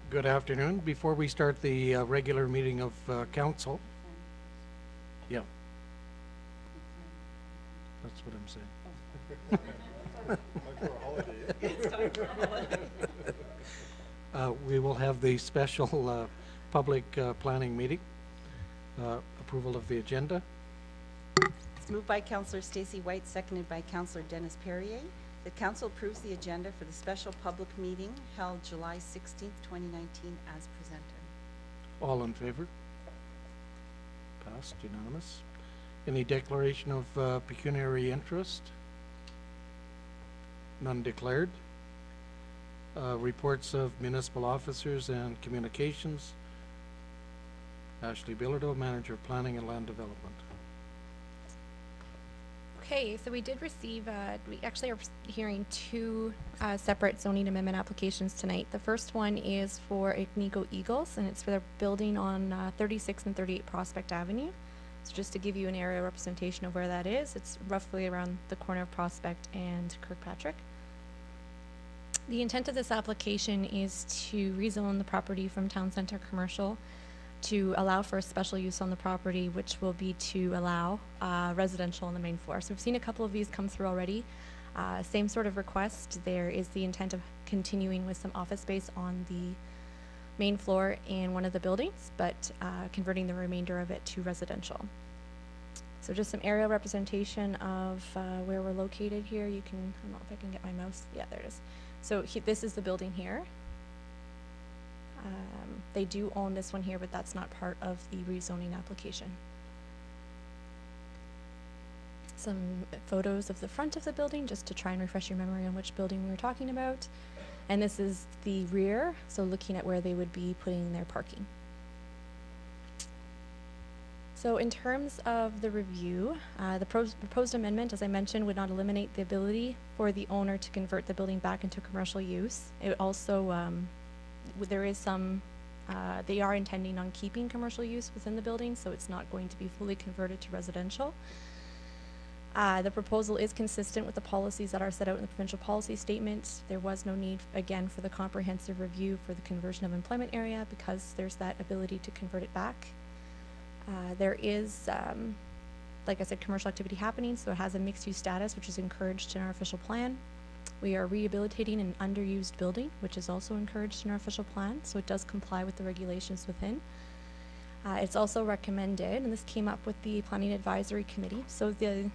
Good afternoon. Before we start the regular meeting of council, yeah, that's what I'm saying. We will have the special public planning meeting. Approval of the agenda. It's moved by Councillor Stacey White, seconded by Councillor Dennis Perrier, that council approves the agenda for the special public meeting held July 16th, 2019 as presented. All in favor? Passed, unanimous. Any declaration of pecuniary interest? None declared. Reports of municipal officers and communications. Ashley Bilodeau, Manager of Planning and Land Development. Okay, so we did receive, we actually are hearing two separate zoning amendment applications tonight. The first one is for Agnico Eagles, and it's for the building on 36 and 38 Prospect Avenue. So just to give you an area representation of where that is, it's roughly around the corner of Prospect and Kirkpatrick. The intent of this application is to rezone the property from town center commercial to allow for a special use on the property, which will be to allow residential on the main floor. So we've seen a couple of these come through already. Same sort of request. There is the intent of continuing with some office space on the main floor in one of the buildings, but converting the remainder of it to residential. So just some aerial representation of where we're located here. You can, I don't know if I can get my mouse. Yeah, there it is. So this is the building here. They do own this one here, but that's not part of the rezoning application. Some photos of the front of the building, just to try and refresh your memory on which building we were talking about. And this is the rear, so looking at where they would be putting their parking. So in terms of the review, the proposed amendment, as I mentioned, would not eliminate the ability for the owner to convert the building back into commercial use. It also, there is some, they are intending on keeping commercial use within the building, so it's not going to be fully converted to residential. The proposal is consistent with the policies that are set out in the provincial policy statement. There was no need, again, for the comprehensive review for the conversion of employment area because there's that ability to convert it back. There is, like I said, commercial activity happening, so it has a mixed-use status, which is encouraged in our official plan. We are rehabilitating an underused building, which is also encouraged in our official plan, so it does comply with the regulations within. It's also recommended, and this came up with the Planning Advisory Committee, so the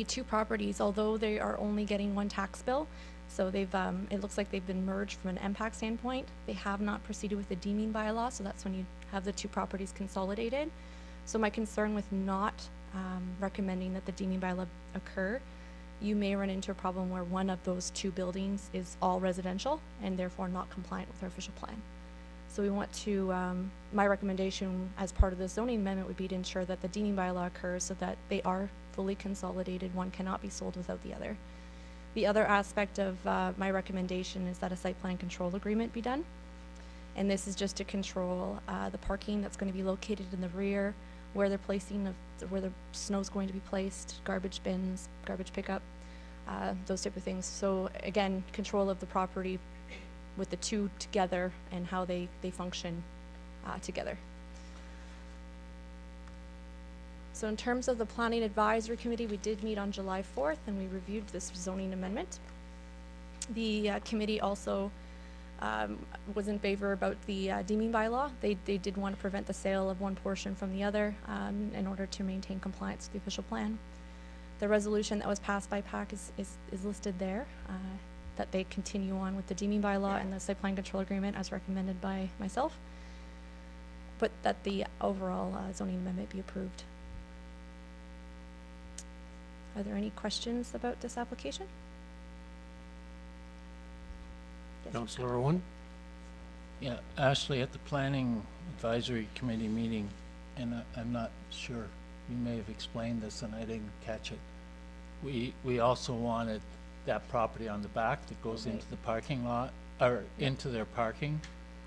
two properties, although they are only getting one tax bill, so they've, it looks like they've been merged from an MPAC standpoint. They have not proceeded with the deeming bylaw, so that's when you have the two properties consolidated. So my concern with not recommending that the deeming bylaw occur, you may run into a problem where one of those two buildings is all residential and therefore not compliant with our official plan. So we want to, my recommendation as part of the zoning amendment would be to ensure that the deeming bylaw occurs so that they are fully consolidated. One cannot be sold without the other. The other aspect of my recommendation is that a site plan control agreement be done. And this is just to control the parking that's going to be located in the rear, where they're placing, where the snow's going to be placed, garbage bins, garbage pickup, those type of things. So again, control of the property with the two together and how they function together. So in terms of the Planning Advisory Committee, we did meet on July 4th and we reviewed this zoning amendment. The committee also was in favor about the deeming bylaw. They did want to prevent the sale of one portion from the other in order to maintain compliance with the official plan. The resolution that was passed by PAC is listed there, that they continue on with the deeming bylaw and the site plan control agreement as recommended by myself, but that the overall zoning amendment be approved. Are there any questions about this application? Yes. Councillor Owen? Yeah, Ashley, at the Planning Advisory Committee meeting, and I'm not sure, you may have explained this and I didn't catch it. We also wanted that property on the back that goes into the parking lot, or into their parking,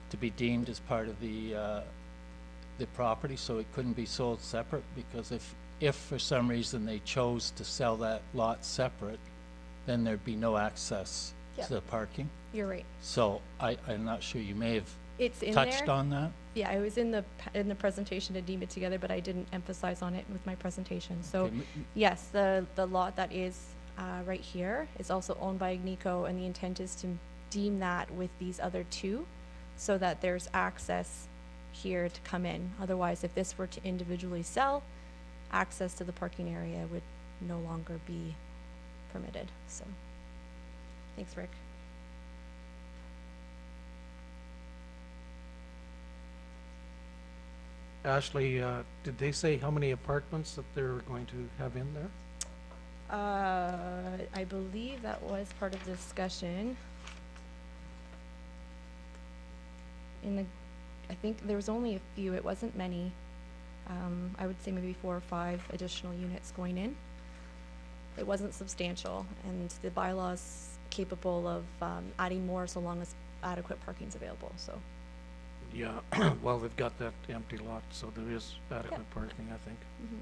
to be deemed as part of the property, so it couldn't be sold separate, because if for some reason they chose to sell that lot separate, then there'd be no access Yep. the parking. You're right. So I'm not sure, you may have It's in touched there. on that. Yeah, it was in the presentation to deem it together, but I didn't emphasize on it with my presentation. So, Okay, yes, the lot that is right here is also owned by Agnico, and the intent is to deem that with these other two, so that there's access here to come in. Otherwise, if this were to individually sell, access to the parking area would no longer be permitted. So, thanks, Rick. Ashley, did they say how many apartments that they're going to have in there? I believe that was part of the discussion. I think there was only a few, it wasn't many. I would say maybe 4 or 5 additional units going in. It wasn't substantial, and the bylaw's capable of adding more so long as adequate parking's available, so. Yeah, well, they've got that empty lot, so there is adequate parking, I think. Mhm.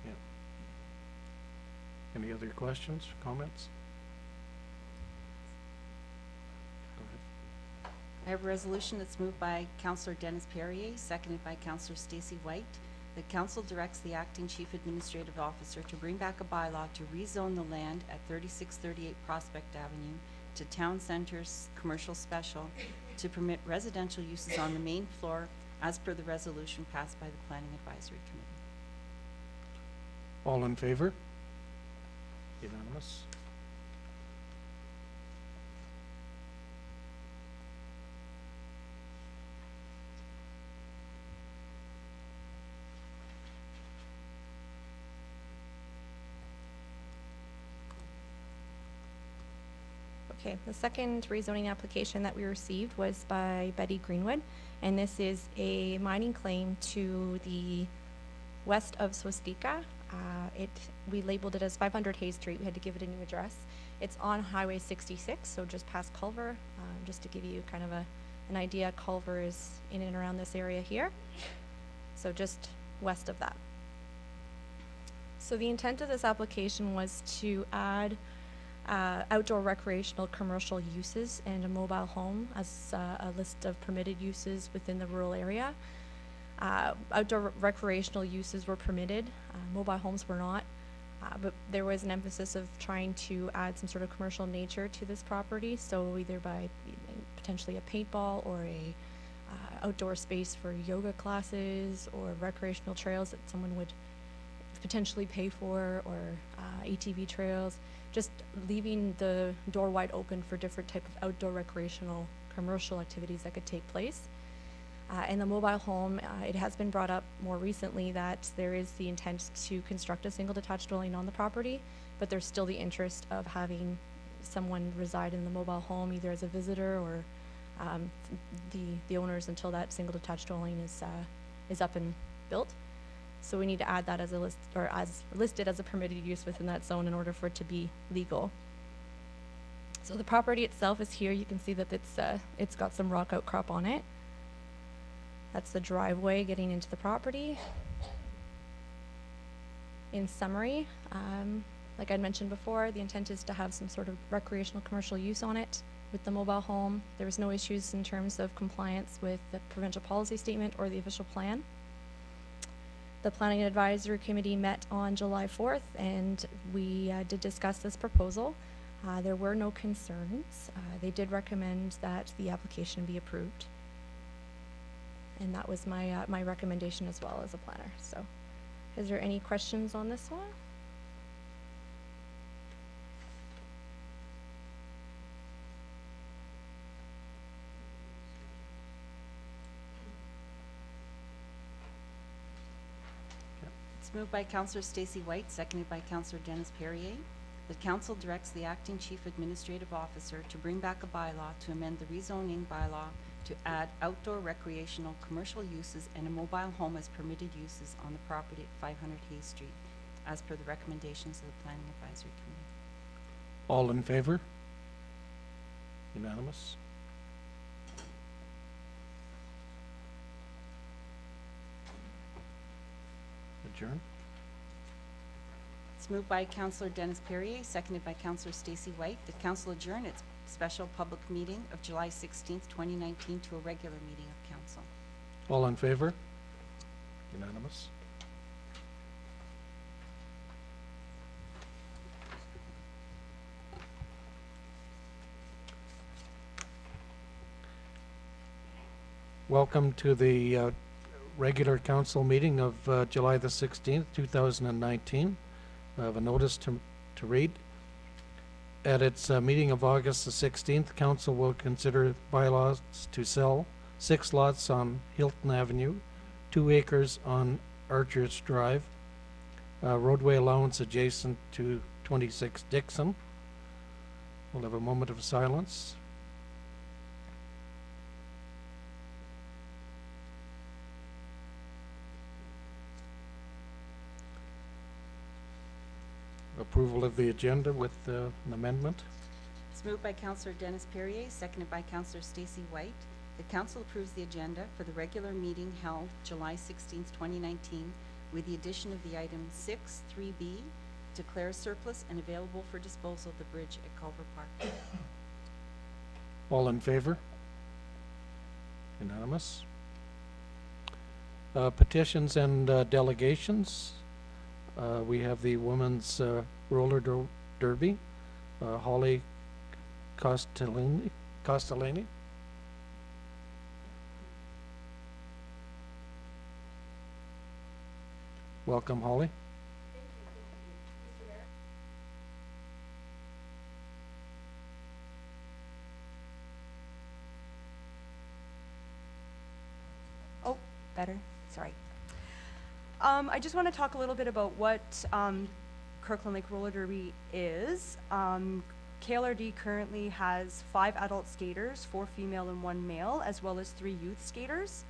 Yeah. Any other questions, comments? Go ahead. I have a resolution that's moved by Councillor Dennis Perrier, seconded by Councillor Stacy White, that council directs the acting chief administrative officer to bring back a bylaw to rezone the land at 3638 Prospect Avenue to town centers commercial special to permit residential uses on the main floor as per the resolution passed by the Planning Advisory Committee. All in favor? Unanimous. Okay, the second rezoning application that we received was by Betty Greenwood, and this is a mining claim to the west of Swastika. We labeled it as 500 Hayes Street. We had to give it a new address. It's on Highway 66, so just past Culver. Just to give you kind of an idea, Culver is in and around this area here, so just west of that. So the intent of this application was to add outdoor recreational commercial uses and a mobile home as a list of permitted uses within the rural area. Outdoor recreational uses were permitted, mobile homes were not, but there was an emphasis of trying to add some sort of commercial nature to this property, so either by potentially a paintball or a outdoor space for yoga classes or recreational trails that someone would potentially pay for, or ATV trails, just leaving the door wide open for different type of outdoor recreational commercial activities that could take place. And the mobile home, it has been brought up more recently that there is the intent to construct a single detached dwelling on the property, but there's still the interest of having someone reside in the mobile home either as a visitor or the owners until that single detached dwelling is up and built. So we need to add that as a list, or as listed as a permitted use within that zone in order for it to be legal. So the property itself is here. You can see that it's got some rock outcrop on it. That's the driveway getting into the property. In summary, like I mentioned before, the intent is to have some sort of recreational commercial use on it with the mobile home. There was no issues in terms of compliance with the provincial policy statement or the official plan. The Planning and Advisory Committee met on July 4th, and we did discuss this proposal. There were no concerns. They did recommend that the application be approved. And that was my recommendation as well as a planner. So, is there any questions on this one? It's moved by Councillor Stacy White, seconded by Councillor Dennis Perrier, that council directs the acting chief administrative officer to bring back a bylaw to amend the rezoning bylaw to add outdoor recreational commercial uses and a mobile home as permitted uses on the property at 500 Hayes Street, as per the recommendations of the Planning Advisory Committee. All in favor? Unanimous. Adjourn. It's moved by Councillor Dennis Perrier, seconded by Councillor Stacy White, that council adjourn its special public meeting of July 16th, 2019 to a regular meeting of council. All in favor? Unanimous. Welcome to the regular council meeting of July the 16th, 2019. I have a notice to read. At its meeting of August the 16th, council will consider bylaws to sell 6 lots on Hilton Avenue, 2 acres on Archers Drive, roadway allowance adjacent to 26 Dixon. We'll have a moment of silence. Approval of the agenda with an amendment. It's moved by Councillor Dennis Perrier, seconded by Councillor Stacy White. The council approves the agenda for the regular meeting held July 16th, 2019, with the addition of the item 6.3b, declare surplus and available for disposal of the bridge at Culver Park. All in favor? Unanimous. Petitions and delegations. We have the women's roller derby. Holly Costellani. Welcome, Holly. Oh, better, sorry. I just want to talk a little bit about what Kirkland Lake Roller Derby is. KLRD currently has 5 adult skaters, 4 female and 1 male, as well as 3 youth skaters.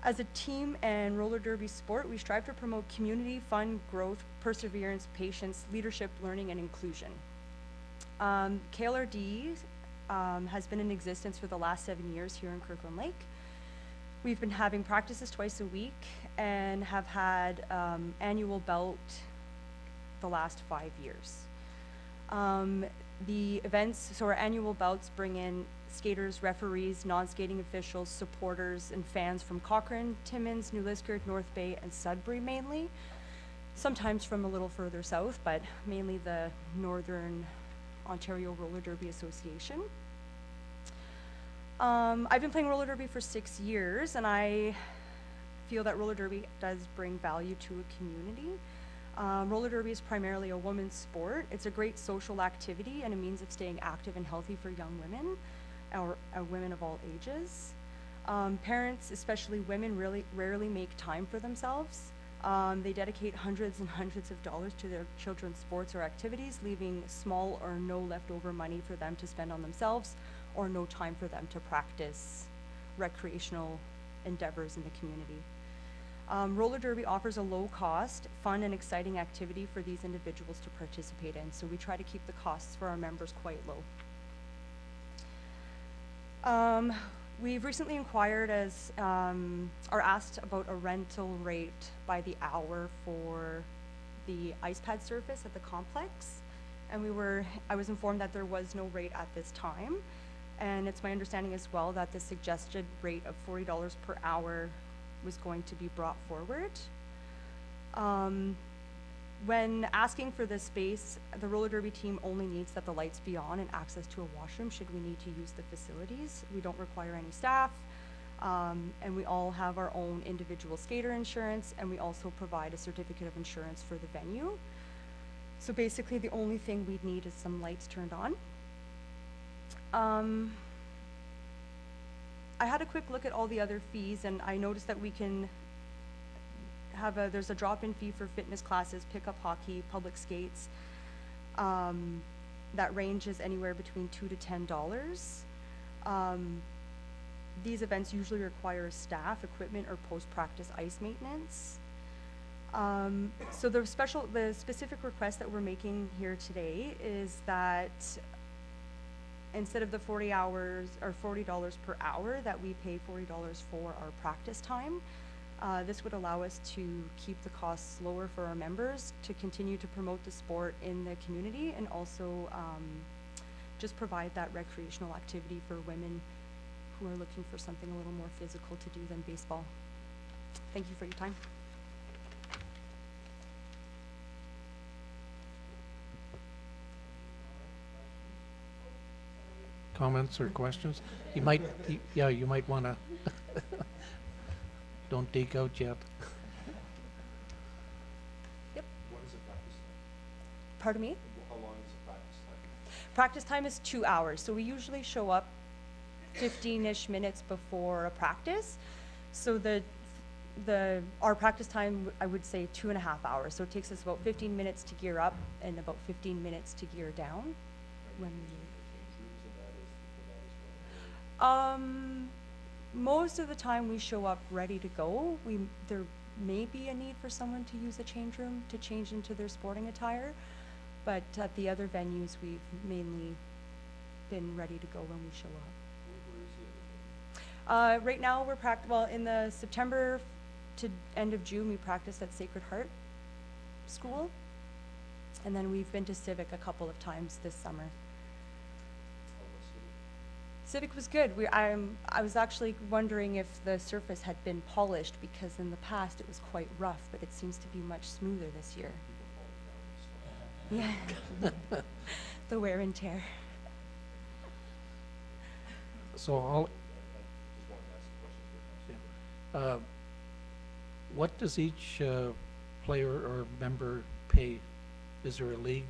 As a team and roller derby sport, we strive to promote community, fun, growth, perseverance, patience, leadership, learning, and inclusion. KLRD has been in existence for the last 7 years here in Kirkland Lake. We've been having practices twice a week and have had annual bout the last 5 years. The events, so our annual bouts bring in skaters, referees, non-skating officials, supporters, and fans from Cochrane, Timmins, New Liskeard, North Bay, and Sudbury mainly. Sometimes from a little further south, but mainly the Northern Ontario Roller Derby Association. I've been playing roller derby for 6 years, and I feel that roller derby does bring value to a community. Roller derby is primarily a women's sport. It's a great social activity and a means of staying active and healthy for young women, or women of all ages. Parents, especially women, really rarely make time for themselves. They dedicate hundreds and hundreds of dollars to their children's sports or activities, leaving small or no leftover money for them to spend on themselves, or no time for them to practice recreational endeavors in the community. Roller derby offers a low-cost, fun, and exciting activity for these individuals to participate in, so we try to keep the costs for our members quite low. We've recently inquired or asked about a rental rate by the hour for the ice pad surface at the complex, and I was informed that there was no rate at this time, and it's my understanding as well that the suggested rate of $40 per hour was going to be brought forward. When asking for this space, the roller derby team only needs that the lights be on and access to a washroom should we need to use the facilities. We don't require any staff, and we all have our own individual skater insurance, and we also provide a certificate of insurance for the venue. So basically the only thing we'd need is some lights turned on. I had a quick look at all the other fees, and I noticed that we can have there's a drop-in fee for fitness classes, pickup hockey, public skates, that ranges anywhere between $2 to $10. These events usually require staff, equipment, or post-practice ice maintenance. So the specific request that we're making here today is that instead of the 40 hours or $40 per hour, that we pay $40 for our practice time. This would allow us to keep the costs lower for our members, to continue to promote the sport in the community, and also just provide that recreational activity for women who are looking for something a little more physical to do than baseball. Thank you for your time. Comments or questions? You might, yeah, you might want to, don't take out yet. Pardon me? How long is the practice time? Practice time is 2 hours, so we usually show up 15-ish minutes before a practice. So our practice time, I would say 2.5 hours. So it takes us about 15 minutes to gear up and about 15 minutes to gear down. When most of the time we show up ready to go. There may be a need for someone to use a change room to change into their sporting attire, but at the other venues we've mainly been ready to go when we show up. Right now we're in the September to end of June we practice at Sacred Heart School, and then we've been to Civic a couple of times this summer. Civic was good. I was actually wondering if the surface had been polished, because in the past it was quite rough, but it seems to be much smoother this year. Yeah. The wear and tear. So all, what does each player or member pay? Is there a league?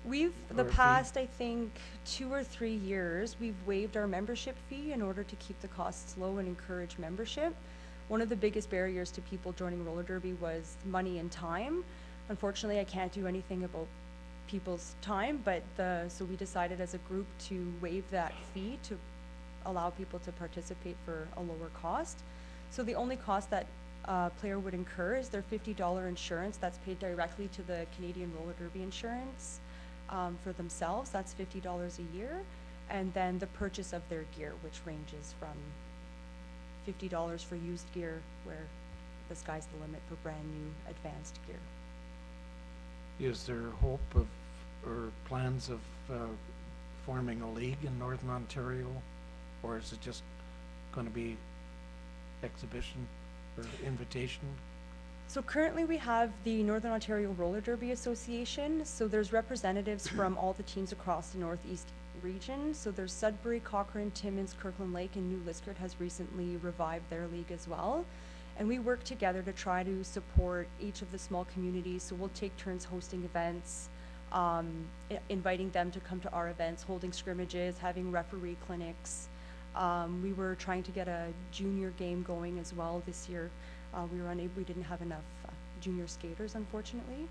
We've, Or the a fee? past, I think, 2 or 3 years, we've waived our membership fee in order to keep the costs low and encourage membership. One of the biggest barriers to people joining roller derby was money and time. Unfortunately, I can't do anything about people's time, but so we decided as a group to waive that fee to allow people to participate for a lower cost. So the only cost that a player would incur is their $50 insurance that's paid directly to the Canadian Roller Derby Insurance. For themselves, that's $50 a year, and then the purchase of their gear, which ranges from $50 for used gear, where the sky's the limit for brand new advanced gear. Is there hope of, or plans of forming a league in Northern Ontario? Or is it just going to be exhibition or invitation? So currently we have the Northern Ontario Roller Derby Association. So there's representatives from all the teams across the Northeast region. So there's Sudbury, Cochrane, Timmins, Kirkland Lake, and New Liskeard has recently revived their league as well. And we work together to try to support each of the small communities. So we'll take turns hosting events, inviting them to come to our events, holding scrimmages, having referee clinics. We were trying to get a junior game going as well this year. We didn't have enough junior skaters, unfortunately.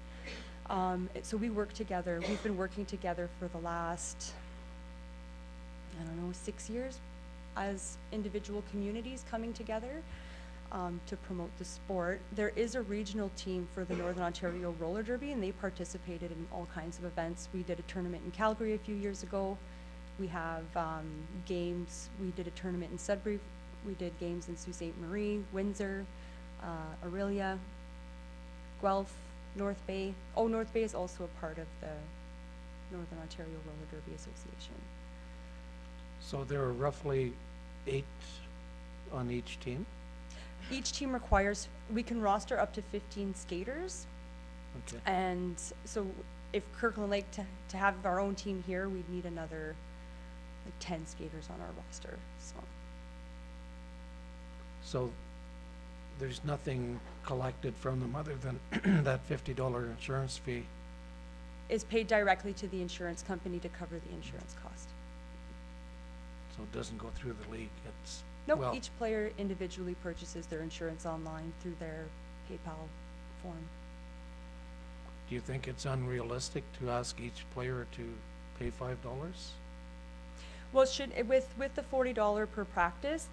So we work together. We've been working together for the last, 6 years as individual communities coming together to promote the sport. There is a regional team for the Northern Ontario Roller Derby, and they participated in all kinds of events. We did a tournament in Calgary a few years ago. We have games. We did a tournament in Sudbury. We did games in Sault Ste. Marie, Windsor, Orillia, Guelph, North Bay. Oh, North Bay is also a part of the Northern Ontario Roller Derby Association. So there are roughly 8 on each team? Each team requires, we can roster up to 15 skaters. Okay. And so if Kirkland Lake, to have our own team here, we'd need another 10 skaters on our roster, So there's nothing collected from them other than that $50 insurance fee? Is paid directly to the insurance company to cover the insurance cost. So it doesn't go through the league, it's, Nope, well, each player individually purchases their insurance online through their PayPal form. do you think it's unrealistic to ask each player to pay $5? Well, with the $40 per practice,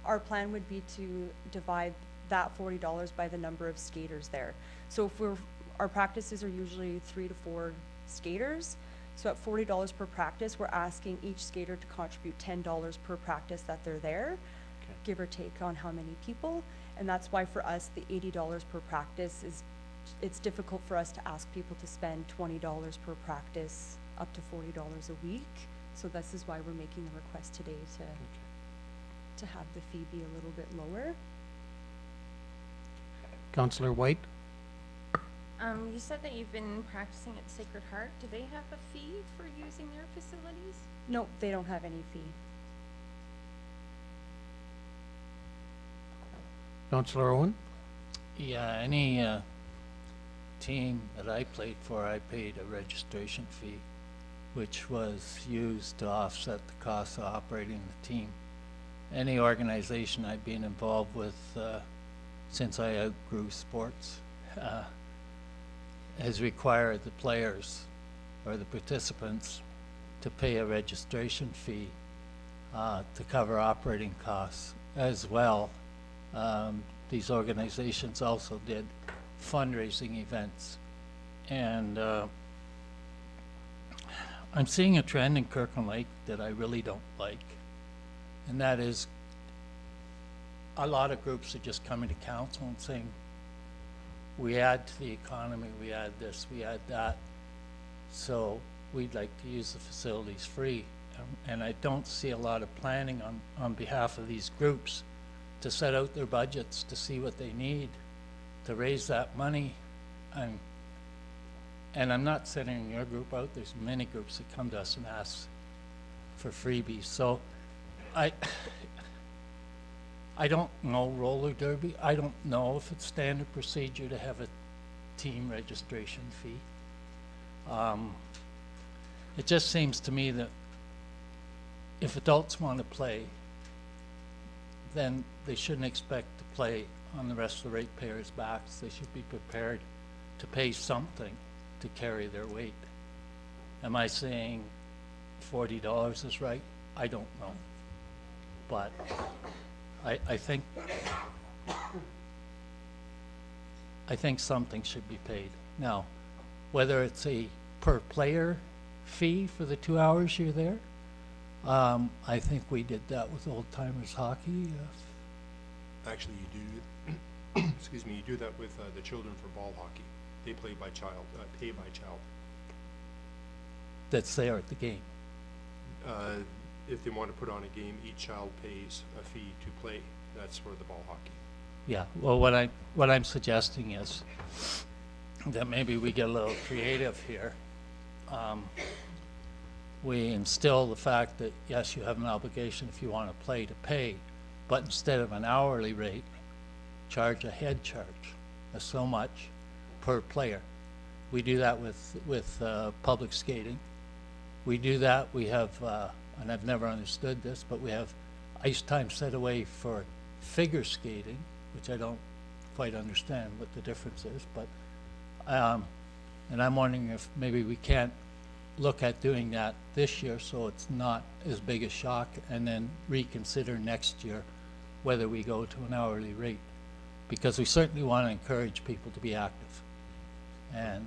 our plan would be to divide that $40 by the number of skaters there. So if our practices are usually 3 to 4 skaters, so at $40 per practice, we're asking each skater to contribute $10 per practice that they're there. Okay. give or take on how many people. And that's why for us, the $80 per practice is, it's difficult for us to ask people to spend $20 per practice, up to $40 a week. So this is why we're making the request today to have the fee be a little bit lower. Councillor White? You said that you've been practicing at Sacred Heart. Do they have a fee for using their facilities? No, they don't have any fee. Councillor Owen? Yeah, any team that I played for, I paid a registration fee, which was used to offset the cost of operating the team. Any organization I've been involved with since I outgrew sports has required the players or the participants to pay a registration fee to cover operating costs as well. These organizations also did fundraising events, and I'm seeing a trend in Kirkland Lake that I really don't like, and that is a lot of groups are just coming to council and saying, we add to the economy, we add this, we add that, so we'd like to use the facilities free. And I don't see a lot of planning on behalf of these groups to set out their budgets to see what they need to raise that money. And I'm not sending your group out. There's many groups that come to us and ask for freebies. So I don't know roller derby. I don't know if it's standard procedure to have a team registration fee. It just seems to me that if adults want to play, then they shouldn't expect to play on the rest of the ratepayers' backs. They should be prepared to pay something to carry their weight. Am I saying $40 is right? I don't know. But I think something should be paid. Now, whether it's a per player fee for the 2 hours you're there, I think we did that with old timers hockey. Actually, you do, excuse me, you do that with the Children for Ball Hockey. They play by child, pay by child. That's there at the game. If they want to put on a game, each child pays a fee to play. That's for the ball hockey. Yeah. Well, what I'm suggesting is that maybe we get a little creative here. We instill the fact that yes, you have an obligation if you want to play to pay, but instead of an hourly rate, charge a head charge of so much per player. We do that with public skating. We do that. We have, and I've never understood this, but we have ice time set away for figure skating, which I don't quite understand what the difference is. But and I'm wondering if maybe we can't look at doing that this year so it's not as big a shock, and then reconsider next year whether we go to an hourly rate, because we certainly want to encourage people to be active. And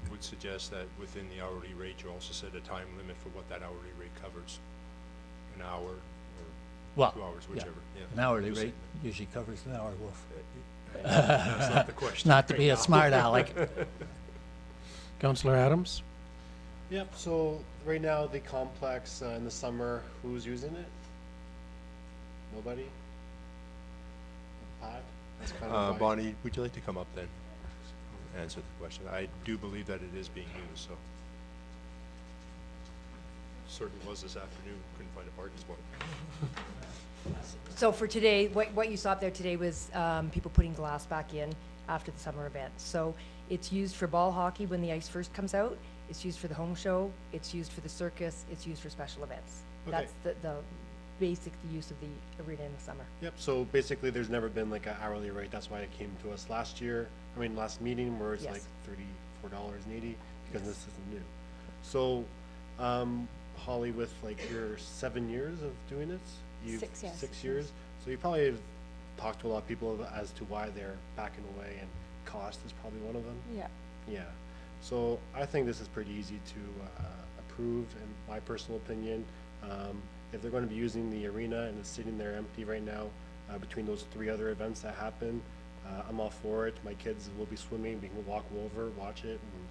Would suggest that within the hourly rate, you also set a time limit for what that hourly rate covers. An hour or well, 2 hours, yeah, whichever. Yeah. an hourly Just rate saying usually covers an hour, Wolf. that. That's not the question. Not to be a smart aleck. Councillor Adams? Yep, so right now, the complex in the summer, who's using it? Nobody? Pat? That's kind of why- Bonnie, would you like to come up then? Answer the question. I do believe that it is being used, so. Certainly was this afternoon, couldn't find a parking spot. So for today, what you saw up there today was people putting glass back in after the summer event. So it's used for ball hockey when the ice first comes out. It's used for the home show. It's used for the circus. It's used for special events. Okay. That's the basic use of the arena in the summer. Yep, so basically, there's never been like an hourly rate, that's why it came to us last meeting, where it's Yes. like $34.80, because this isn't new. So, Holly, with like your 7 years of doing this? you've- 6, yes. 6 years, so you probably have talked to a lot of people as to why they're backing away, and cost is probably one of them. Yeah. Yeah, so I think this is pretty easy to approve, in my personal opinion. if they're gonna be using the arena and it's sitting there empty right now, between those 3 other events that happen, I'm all for it. My kids will be swimming, we can walk over, watch it, and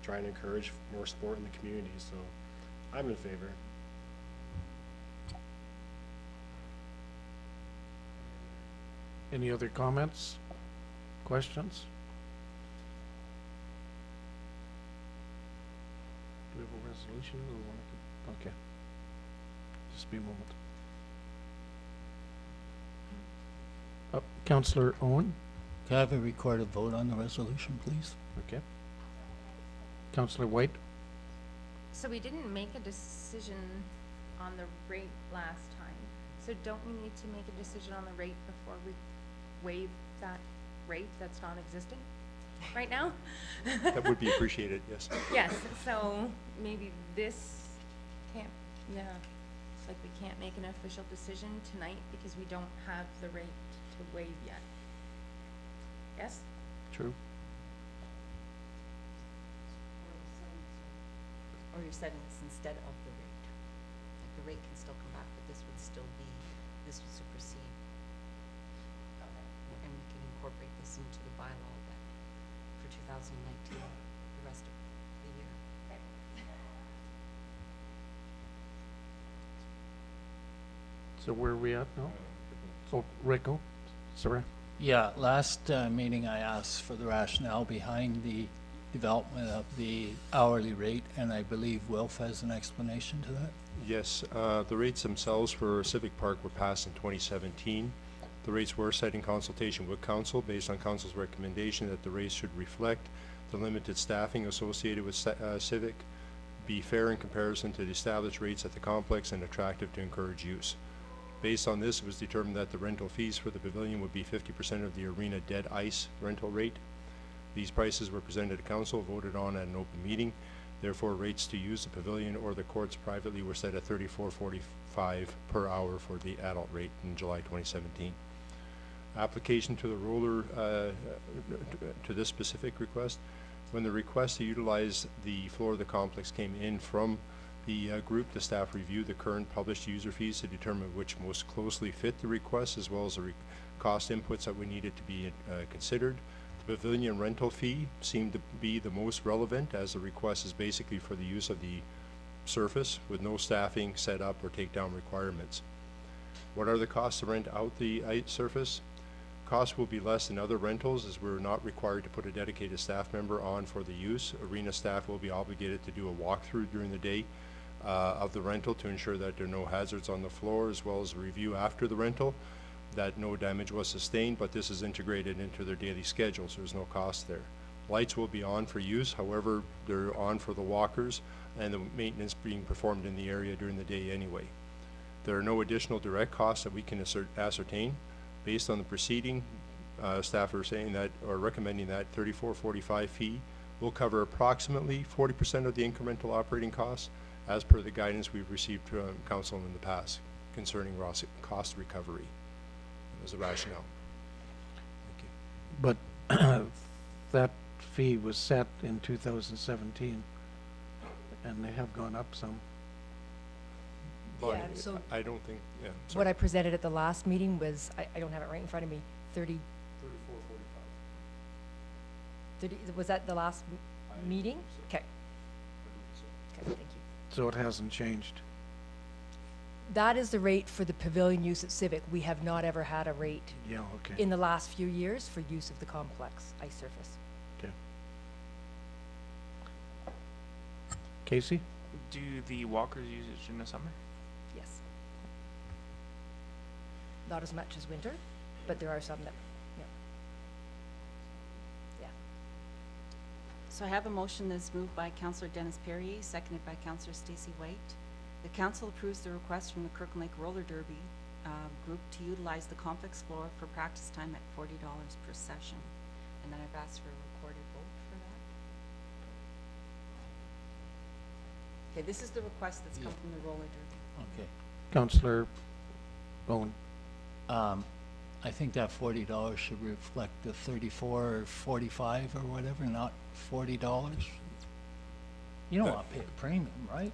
try and encourage more sport in the community, so I'm in favor. Any other comments, questions? Do we have a resolution or we want to, okay. Just be a moment. Councillor Owen, Can I have a recorded vote on the resolution, please? okay. Councillor White, So we didn't make a decision on the rate last time. So don't we need to make a decision on the rate before we waive that rate that's non-existent right now? That would be appreciated, yes. Yes, so maybe this can't, yeah, it's like we can't make an official decision tonight because we don't have the rate to waive yet. Yes? true. Or you're setting this instead of the rate. Like the rate can still come back, but this would still be, this would supersede. And we can incorporate this into the bylaw that for 2019, the rest of the year. So where are we at now? So, Rico, sorry. Yeah, last meeting I asked for the rationale behind the development of the hourly rate, and I believe Wilf has an explanation to that. Yes, the rates themselves for Civic Park were passed in 2017. The rates were set in consultation with council based on council's recommendation that the rates should reflect the limited staffing associated with Civic, be fair in comparison to the established rates at the complex, and attractive to encourage use. Based on this, it was determined that the rental fees for the pavilion would be 50% of the arena dead ice rental rate. These prices were presented to council, voted on at an open meeting. Therefore, rates to use the pavilion or the courts privately were set at $34.45 per hour for the adult rate in July 2017. Application to the roller, to this specific request, when the request to utilize the floor of the complex came in from the group, the staff reviewed the current published user fees to determine which most closely fit the request, as well as the cost inputs that we needed to be considered. The pavilion rental fee seemed to be the most relevant, as the request is basically for the use of the surface with no staffing, set up, or takedown requirements. What are the costs to rent out the ice surface? Costs will be less than other rentals, as we're not required to put a dedicated staff member on for the use. Arena staff will be obligated to do a walkthrough during the day of the rental to ensure that there are no hazards on the floor, as well as a review after the rental that no damage was sustained, but this is integrated into their daily schedule, so there's no cost there. Lights will be on for use, however, they're on for the walkers and the maintenance being performed in the area during the day anyway. There are no additional direct costs that we can ascertain. Based on the proceeding, staff are saying that, or recommending that $34.45 fee will cover approximately 40% of the incremental operating costs, as per the guidance we've received from council in the past concerning cost recovery. That was the rationale. Thank you. But that fee was set in 2017, and they have gone up some. Bonnie, Yeah, so I don't think, yeah, what sorry. I presented at the last meeting was, I don't have it right in front of me, 30, 30, was that the last meeting? Okay. Okay, thank you. So it hasn't changed. That is the rate for the pavilion use at Civic. We have not ever had a rate Yeah, okay. in the last few years for use of the complex ice surface. Okay. Casey? Do the walkers use it in the summer? Yes. Not as much as winter, but there are some that, yeah. Yeah. So I have a motion that's moved by Councillor Dennis Perrier, seconded by Councillor Stacy White. The council approves the request from the Kirkland Lake Roller Derby group to utilize the complex floor for practice time at $40 per session. And then I've asked for a recorded vote for that. Okay, this is the request that's come from the roller derby. Okay. Councillor Owen? I think that $40 should reflect the $34 or $45 or whatever, not $40. You don't want to pay a premium, right?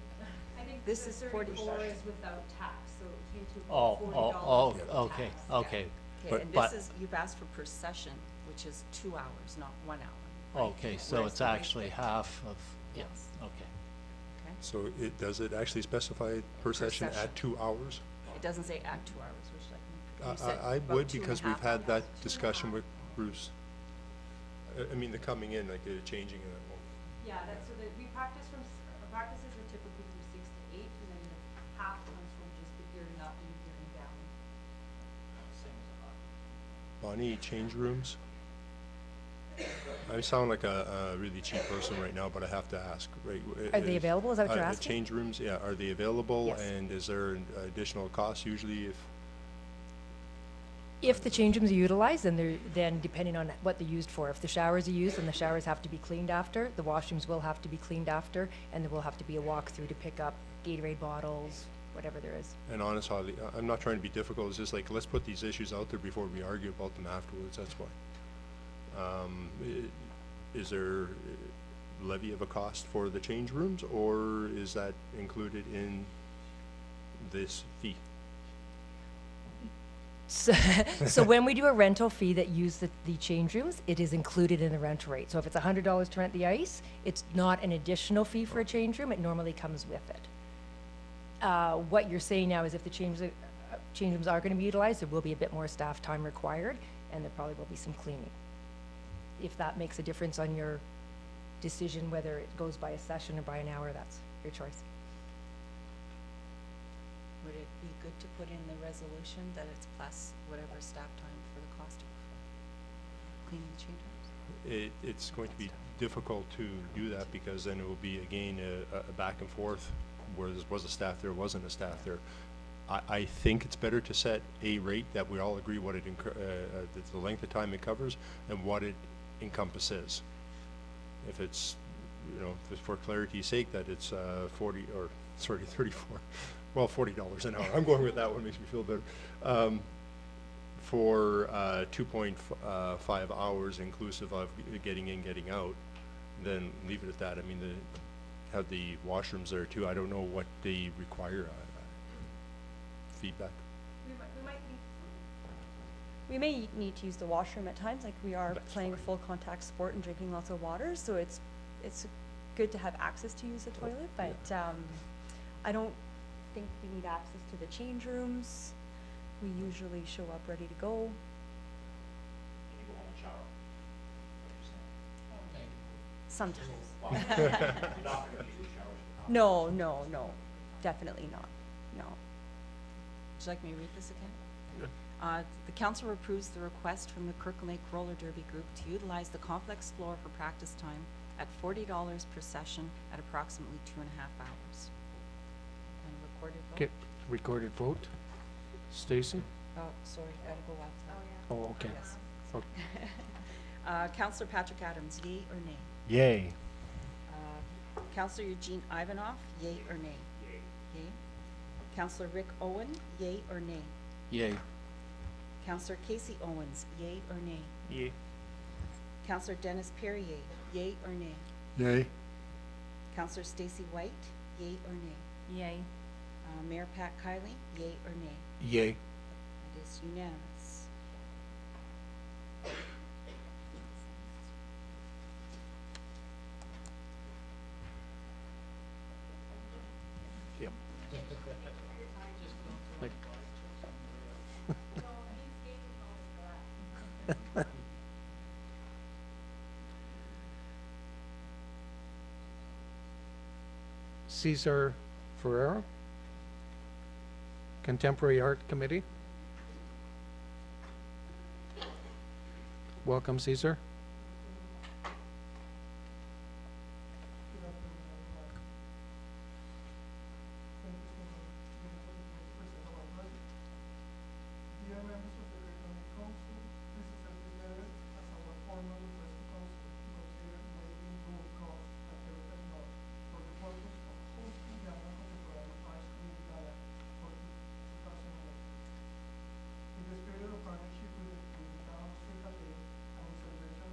This is 40. is without tax, so it came to Oh, okay, okay. Okay, and But- this is, you've asked for per session, which is 2 hours, not 1 hour. right? Okay, so Whereas it's the rate actually that- half of, yeah, Yes. okay. Okay. So does it actually specify per session session. at 2 hours? It doesn't say at 2 hours, which like, you said I about would, 2.5 because we've had that hours. discussion with Bruce. I mean, the coming in, like, changing it. Yeah, that's so that we practice from, practices are typically from 6 to 8, and then the half comes from just the gearing up and gearing down. Bonnie, change rooms? I sound like a really cheap person right now, but I have to ask, right? Are they available? Is that what you're the asking? Change rooms, yeah, are they available? Yes. And is there an additional cost usually if, If the change rooms are utilized, then depending on what they're used for, if the showers are used, then the showers have to be cleaned after, the washrooms will have to be cleaned after, and there will have to be a walkthrough to pick up Gatorade bottles, whatever there is. and honest, Holly, I'm not trying to be difficult, it's just like, let's put these issues out there before we argue about them afterwards, that's why. Is there levy of a cost for the change rooms, or is that included in this fee? So when we do a rental fee that use the change rooms, it is included in the rental rate. So if it's $100 to rent the ice, it's not an additional fee for a change room, it normally comes with it. What you're saying now is if the change rooms are gonna be utilized, there will be a bit more staff time required, and there probably will be some cleaning. If that makes a difference on your decision, whether it goes by a session or by an hour, that's your choice. Would it be good to put in the resolution that it's plus whatever staff time for the cost of cleaning the change rooms? It's going to be difficult to do that, because then it will be, again, a back and forth, where there was a staff there, wasn't a staff there. I think it's better to set a rate that we all agree what it, the length of time it covers and what it encompasses. If it's, you know, if it's for clarity's sake that it's 34, well, $40 an hour. I'm going with that one, makes me feel better. For 2.5 hours inclusive of getting in, getting out, then leave it at that. I mean, have the washrooms there too. I don't know what they require. Feedback. We may need to use the washroom at times, like we are playing a full contact sport and drinking lots of water, so it's good to have access to use the toilet, but, I don't think we need access to the change rooms. We usually show up ready to go. Sometimes. No, definitely not, no. Would you like me to read this again? The council approves the request from the Kirkland Lake Roller Derby Group to utilize the complex floor for practice time at $40 per session at approximately 2.5 hours. And recorded vote? Okay, recorded vote. Stacy? Oh, sorry, gotta go outside. Oh, okay. Yes. Okay. Counselor Patrick Adams, yea or nay? Yay. Counselor Eugene Ivanov, yea or nay? Yea. Counselor Rick Owen, yea or nay? Yay. Counselor Casey Owens, yea or nay? Yay. Counselor Dennis Perrier, yea or nay? Yay. Counselor Stacy White, yea or nay? Yay. Mayor Pat Kiley, yea or nay? Yay. It is unanimous. Yep. Like- Cesar Ferrera, Contemporary Art Committee. Welcome, Cesar. Dear members of the Economic Council, this is a letter as our formal request to council to consider waiving room costs at the Rupert North for the purpose of hosting the annual contemporary arts community gala for 2011. In the spirit of partnership with the town of Secaleo and in celebration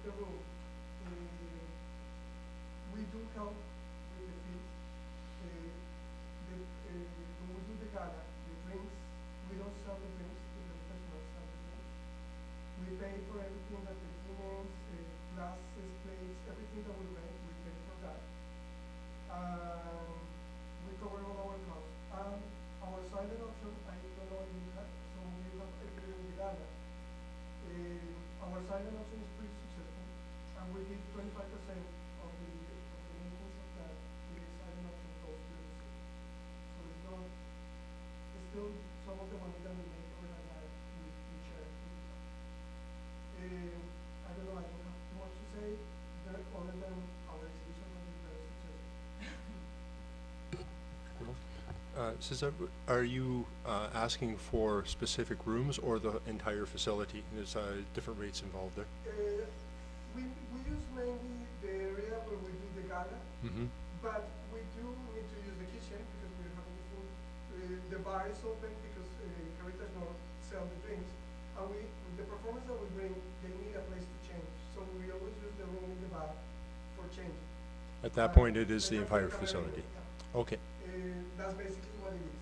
the room, we do help with the fees. When we do the gala, the drinks, we don't sell the drinks to the professionals sell the drinks. We pay for everything that the demons, glasses, plates, everything that we rent, we pay for that. We cover all our costs. Our silent option, I don't know if you have, so we have everything in the gala. Our silent option is pretty successful, and we give 25% of the maintenance of that, the silent option goes to the city. So it's not, it's still some of the money that we make over that night, we share with the town. I don't know, I don't have too much to say, other than our exhibition was very successful. Cesar, are you asking for specific rooms or the entire facility? There's different rates involved there. We use mainly the area where we do the gala, Mm-hmm. but we do need to use the kitchen because we're having food. The bar is open because Caritas North sell the drinks, and the performance that we bring, they need a place to change. So we always use the room in the bar for change. At that point, it is the Like a entire cabaret, facility. yeah. Okay, That's basically what it is.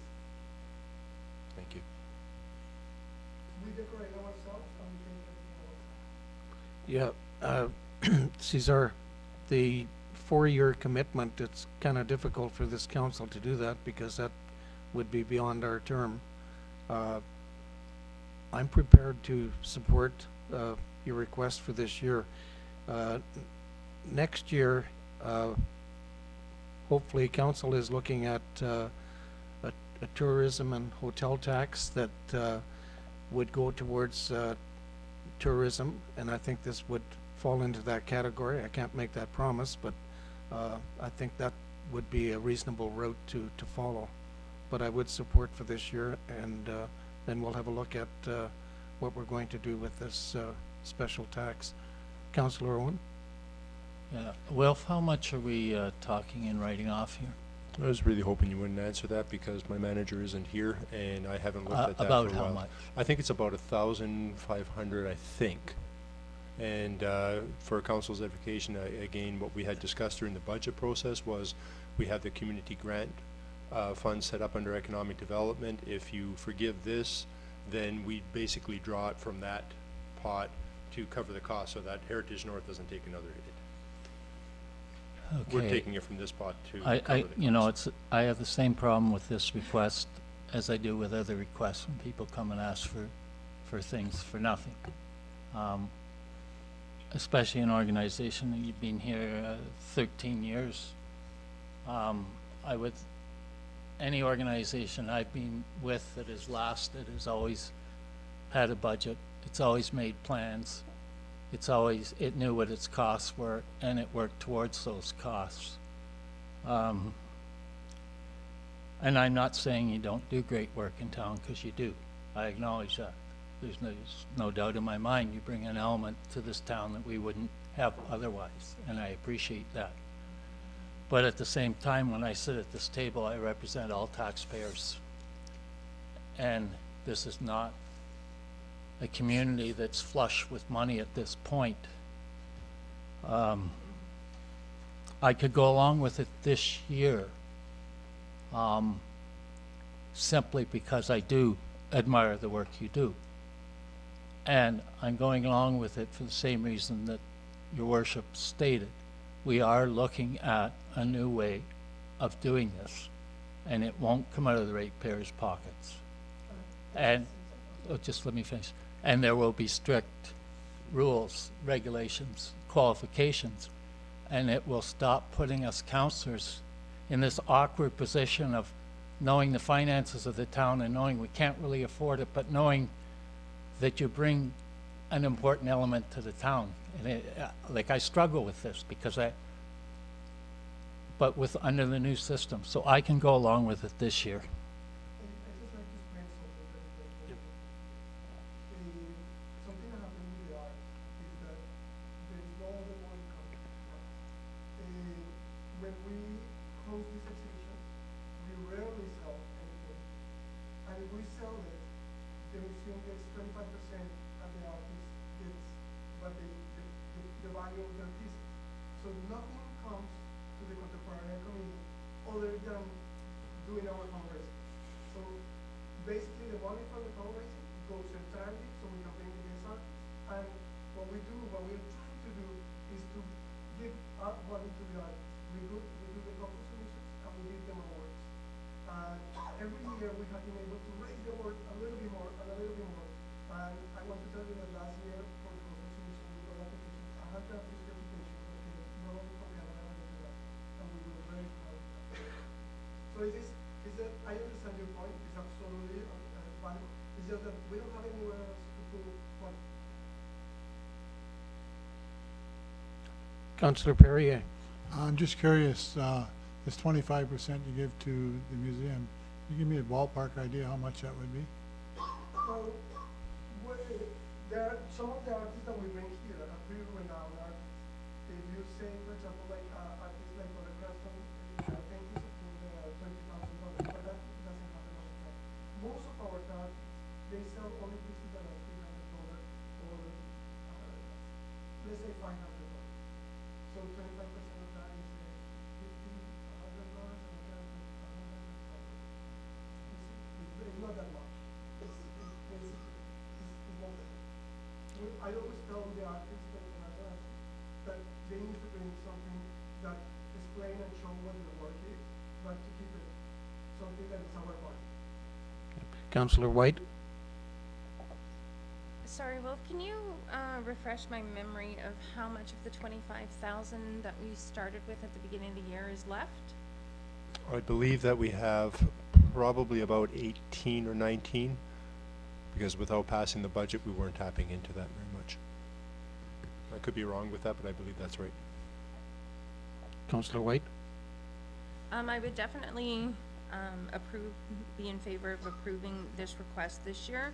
thank you. We decorate ourselves and we drink everything ourselves. Yeah, Cesar, the 4-year commitment, it's kind of difficult for this council to do that because that would be beyond our term. I'm prepared to support your request for this year. Next year, hopefully council is looking at a tourism and hotel tax that would go towards tourism, and I think this would fall into that category. I can't make that promise, but I think that would be a reasonable route to follow. But I would support for this year, and then we'll have a look at what we're going to do with this special tax. Councillor Owen? Yeah, Wilf, how much are we talking and writing off here? I was really hoping you wouldn't answer that because my manager isn't here and I haven't looked at that for a while. About how much? I think it's about 1,500, I think. And for council's education, again, what we had discussed during the budget process was we have the community grant fund set up under economic development. If you forgive this, then we basically draw it from that pot to cover the cost so that Heritage North doesn't take another hit. We're Okay. taking it from this pot to I, cover the cost. you know, I have the same problem with this request as I do with other requests when people come and ask for things for nothing. Especially an organization that you've been here 13 years. Any organization I've been with that has lasted has always had a budget. It's always made plans. It knew what its costs were, and it worked towards those costs. And I'm not saying you don't do great work in town, because you do. I acknowledge that. There's no doubt in my mind you bring an element to this town that we wouldn't have otherwise, and I appreciate that. But at the same time, when I sit at this table, I represent all taxpayers. And this is not a community that's flush with money at this point. I could go along with it this year, simply because I do admire the work you do. And I'm going along with it for the same reason that your worship stated. We are looking at a new way of doing this, and it won't come out of the ratepayers' pockets. And, just let me finish. And there will be strict rules, regulations, qualifications, and it will stop putting us councillors in this awkward position of knowing the finances of the town and knowing we can't really afford it, but knowing that you bring an important element to the town. And like, I struggle with this because but under the new system, so I can go along with it this year. I just like to explain something very quickly. Something that happened with the art is that there is no other money coming. When we close this exhibition, we rarely sell anything. And if we sell it, the museum gets 25% and the artist gets, but the buyer don't have anywhere else to put money. Councillor Perrier. I'm just curious, this 25% you give to the museum, can you give me a ballpark idea how much that would be? Well, there are some of the artists that we bring here are pretty renowned artists. If you say, for example, like artists like Oliver Cranston, paintings of $20,000, but that doesn't happen all the time. Most of our artists, they sell only pieces that are $300 or let's say $500. So 25% of that is $100, and the rest is it's not that much. It's not that much. I always tell the artists that they need to bring something that explain and show what their work is, but to keep it something that is our part. Councillor White. Sorry, Wolf, can you refresh my memory of how much of the 25,000 that we started with at the beginning of the year is left? I believe that we have probably about 18 or 19, because without passing the budget, we weren't tapping into that very much. I could be wrong with that, but I believe that's right. Councillor White. I would definitely be in favor of approving this request this year.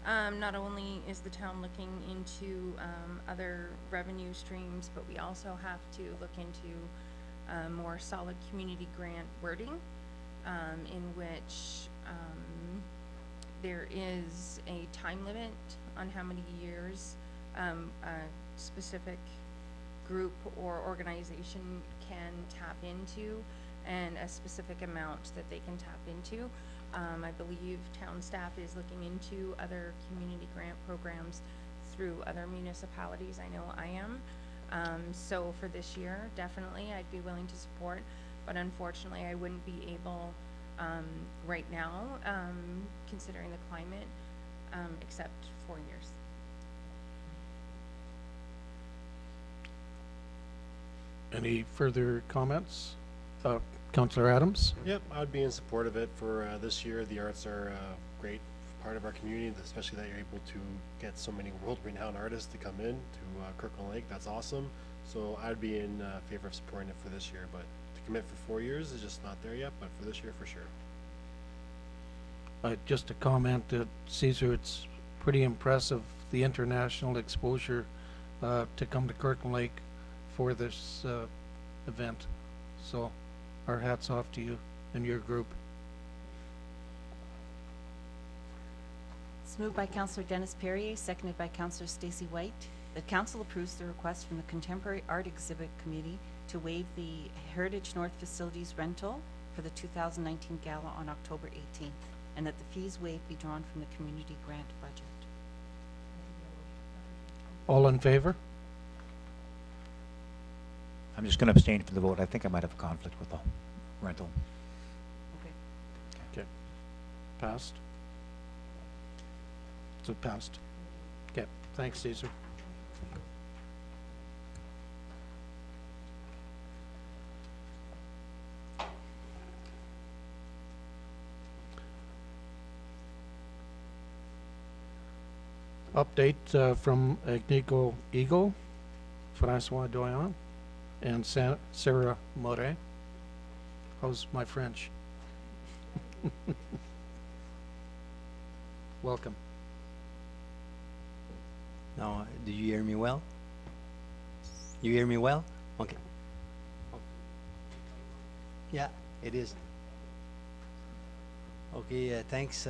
Not only is the town looking into other revenue streams, but we also have to look into more solid community grant wording, in which there is a time limit on how many years a specific group or organization can tap into, and a specific amount that they can tap into. I believe town staff is looking into other community grant programs through other municipalities. I know I am. So for this year, definitely I'd be willing to support, but unfortunately I wouldn't be able right now, considering the climate, except 4 years. Any further comments? Councillor Adams? Yep, I would be in support of it for this year. The arts are a great part of our community, especially that you're able to get so many world-renowned artists to come in to Kirkland Lake. That's awesome. So I'd be in favor of supporting it for this year, but to commit for 4 years is just not there yet, but for this year, for sure. Just a comment that Caesar, it's pretty impressive, the international exposure to come to Kirkland Lake for this event. So our hats off to you and your group. It's moved by Councillor Dennis Perrier, seconded by Councillor Stacy White, that council approves the request from the Contemporary Art Exhibit Committee to waive the Heritage North Facilities rental for the 2019 gala on October 18th, and that the fees waived be drawn from the community grant budget. All in favor? I'm just going to abstain from the vote. I think I might have a conflict with the rental. Okay. Passed? So passed. Okay, thanks, Caesar. Update from Agnico Eagle, Francois Doyon, and Sarah Moret. How's my French? Welcome. Now, do you hear me well? You hear me well? Okay. Yeah, it is. Okay, thanks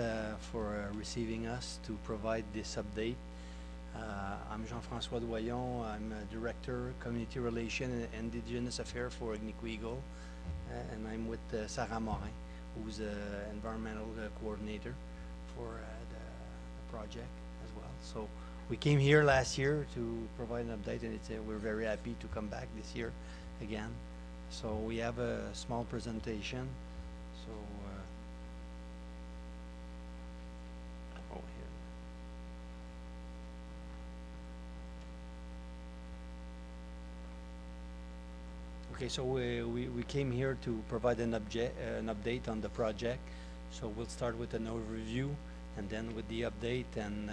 for receiving us to provide this update. I'm Jean-François Doyon. I'm Director, Community Relations and Indigenous Affairs for Agnico Eagle. And I'm with Sarah Morin, who's Environmental Coordinator for the project as well. So we came here last year to provide an update, and we're very happy to come back this year again. So we have a small presentation. So here. Okay, so we came here to provide an update on the project. So we'll start with an overview. And then with the update, and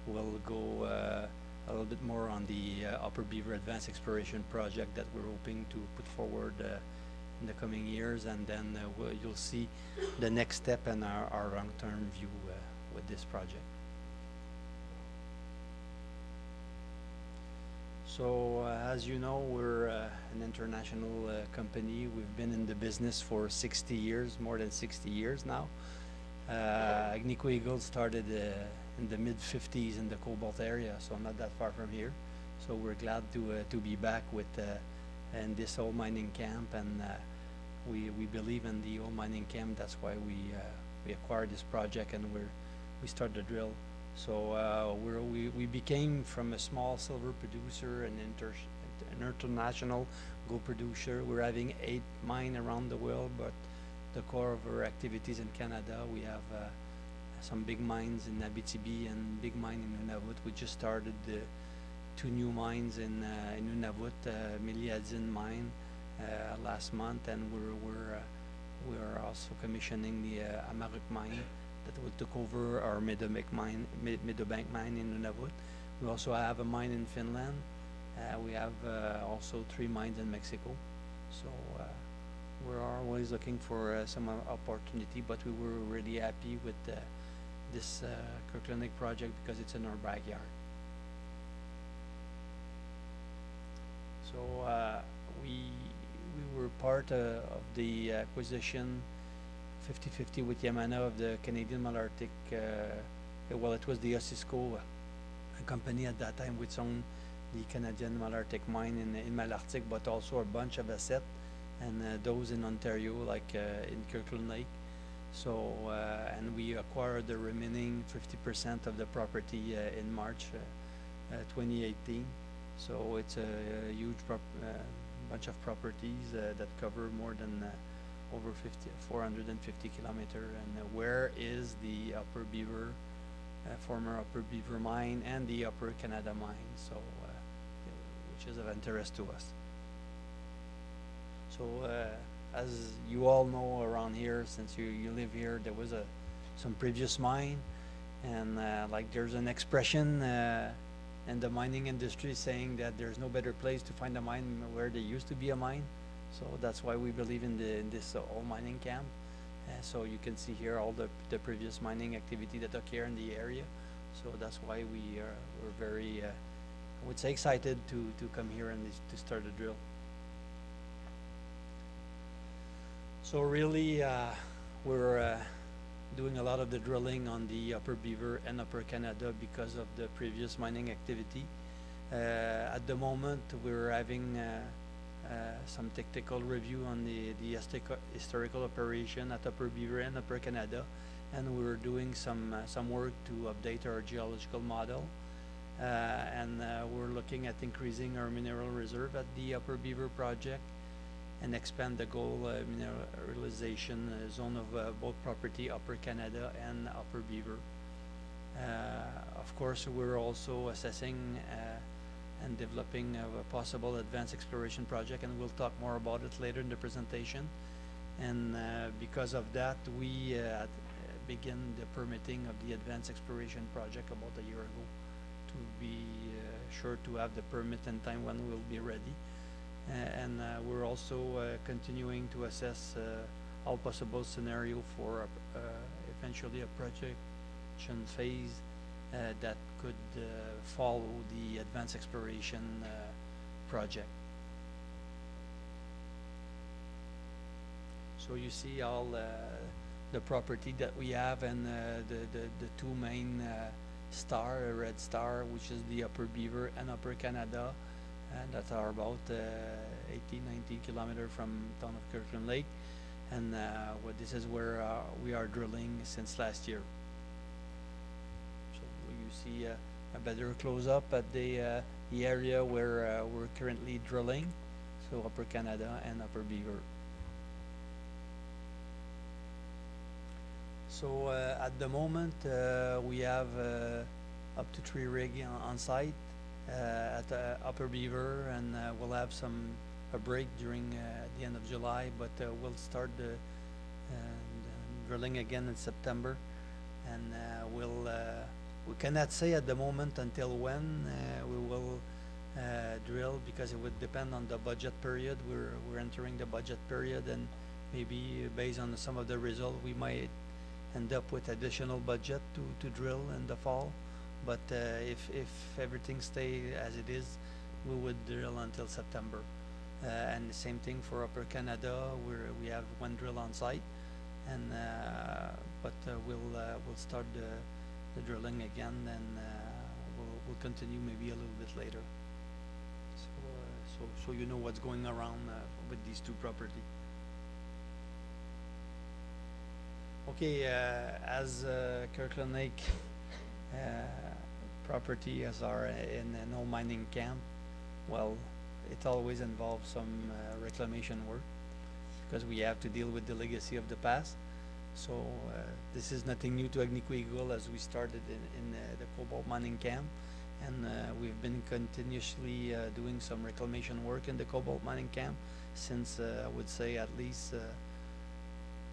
we'll go a little bit more on the Upper Beaver Advanced Exploration Project that we're hoping to put forward in the coming years, and then you'll see the next step in our long-term view with this project. So, as you know, we're an international company. We've been in the business for 60 years, more than 60 years now. Agnico Eagle started in the mid-50s in the Cobalt area, so not that far from here. So we're glad to be back with in this old mining camp, and we believe in the old mining camp. That's why we acquired this project, and we started to drill. So we became from a small silver producer an international gold producer. We're having 8 mines around the world, but the core of our activities in Canada, we have some big mines in Abitibi and big mine in Nunavut. We just started 2 new mines in Nunavut, Miliadin mine last month, and we're also commissioning the Amaruq mine that will took over our Meadowbank mine in Nunavut. We also have a mine in Finland. We have also 3 mines in Mexico. So we're always looking for some opportunity, but we were really happy with this Kirkland Lake project because it's in our backyard. So we were part of the acquisition 50-50 with Yamana of the Canadian Malartic. Well, it was the Osisko company at that time which owned the Canadian Malartic mine in Malartic, but also a bunch of assets, and those in Ontario, like in Kirkland Lake. So, and we acquired the remaining 50% of the property in March 2018. So it's a huge bunch of properties that cover more than over 450 kilometers. And where is the Upper Beaver, former Upper Beaver mine, and the Upper Canada mine, so which is of interest to us. So as you all know around here, since you live here, there was some previous mine, and like there's an expression in the mining industry saying that there's no better place to find a mine where there used to be a mine. So that's why we believe in this old mining camp. So you can see here all the previous mining activity that occur in the area. So that's why we're very, I would say, excited to come here and to start a drill. So really, we're doing a lot of the drilling on the Upper Beaver and Upper Canada because of the previous mining activity. At the moment, we're having some technical review on the historical operation at Upper Beaver and Upper Canada, and we're doing some work to update our geological model, and we're looking at increasing our mineral reserve at the Upper Beaver project and expand the gold mineralization zone of both property, Upper Canada and Upper Beaver. Of course, we're also assessing and developing a possible advanced exploration project, and we'll talk more about it later in the presentation. And because of that, we begin the permitting of the advanced exploration project about a year ago to be sure to have the permit in time when we'll be ready. And we're also continuing to assess all possible scenario for eventually a projection phase that could follow the advanced exploration project. So you see all the property that we have, and the 2 main star, a red star, which is the Upper Beaver and Upper Canada, and that are about 18-19 kilometers from town of Kirkland Lake, and this is where we are drilling since last year. So you see a better close-up at the area where we're currently drilling, so Upper Canada and Upper Beaver. So at the moment we have up to 3 rigs on site at Upper Beaver, and we'll have a break during the end of July, but we'll start the drilling again in September. And we cannot say at the moment until when we will drill, because it would depend on the budget period. We're entering the budget period, and maybe based on some of the result, we might end up with additional budget to drill in the fall. But if everything stay as it is, we would drill until September. And the same thing for Upper Canada, where we have one drill on site, and but we'll start the drilling again, and we'll continue maybe a little bit later. So you know what's going around with these two property. Okay, as Kirkland Lake property as our in an old mining camp, well, it always involves some reclamation work, because we have to deal with the legacy of the past. So this is nothing new to Agnico Eagle, as we started in the cobalt mining camp, and we've been continuously doing some reclamation work in the cobalt mining camp since I would say at least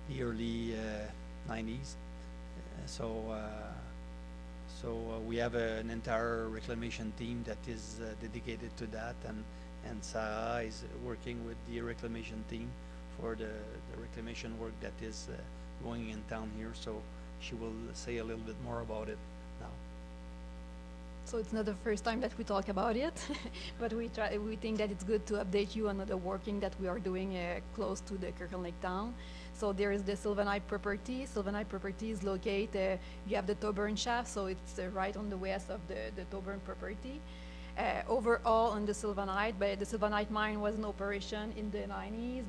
the early 90s. We have an entire reclamation team that is dedicated to that, and Sarah is working with the reclamation team for the reclamation work that is going in town here, so she will say a little bit more about it now. So it's not the first time that we talk about it, but we think that it's good to update you on the working that we are doing close to the Kirkland Lake town. So there is the Sylvanite property. Sylvanite property is located, you have the Toburn shaft, so it's right on the west of the Toburn property. Overall on the Sylvanite, but the Sylvanite mine was in operation in the 90s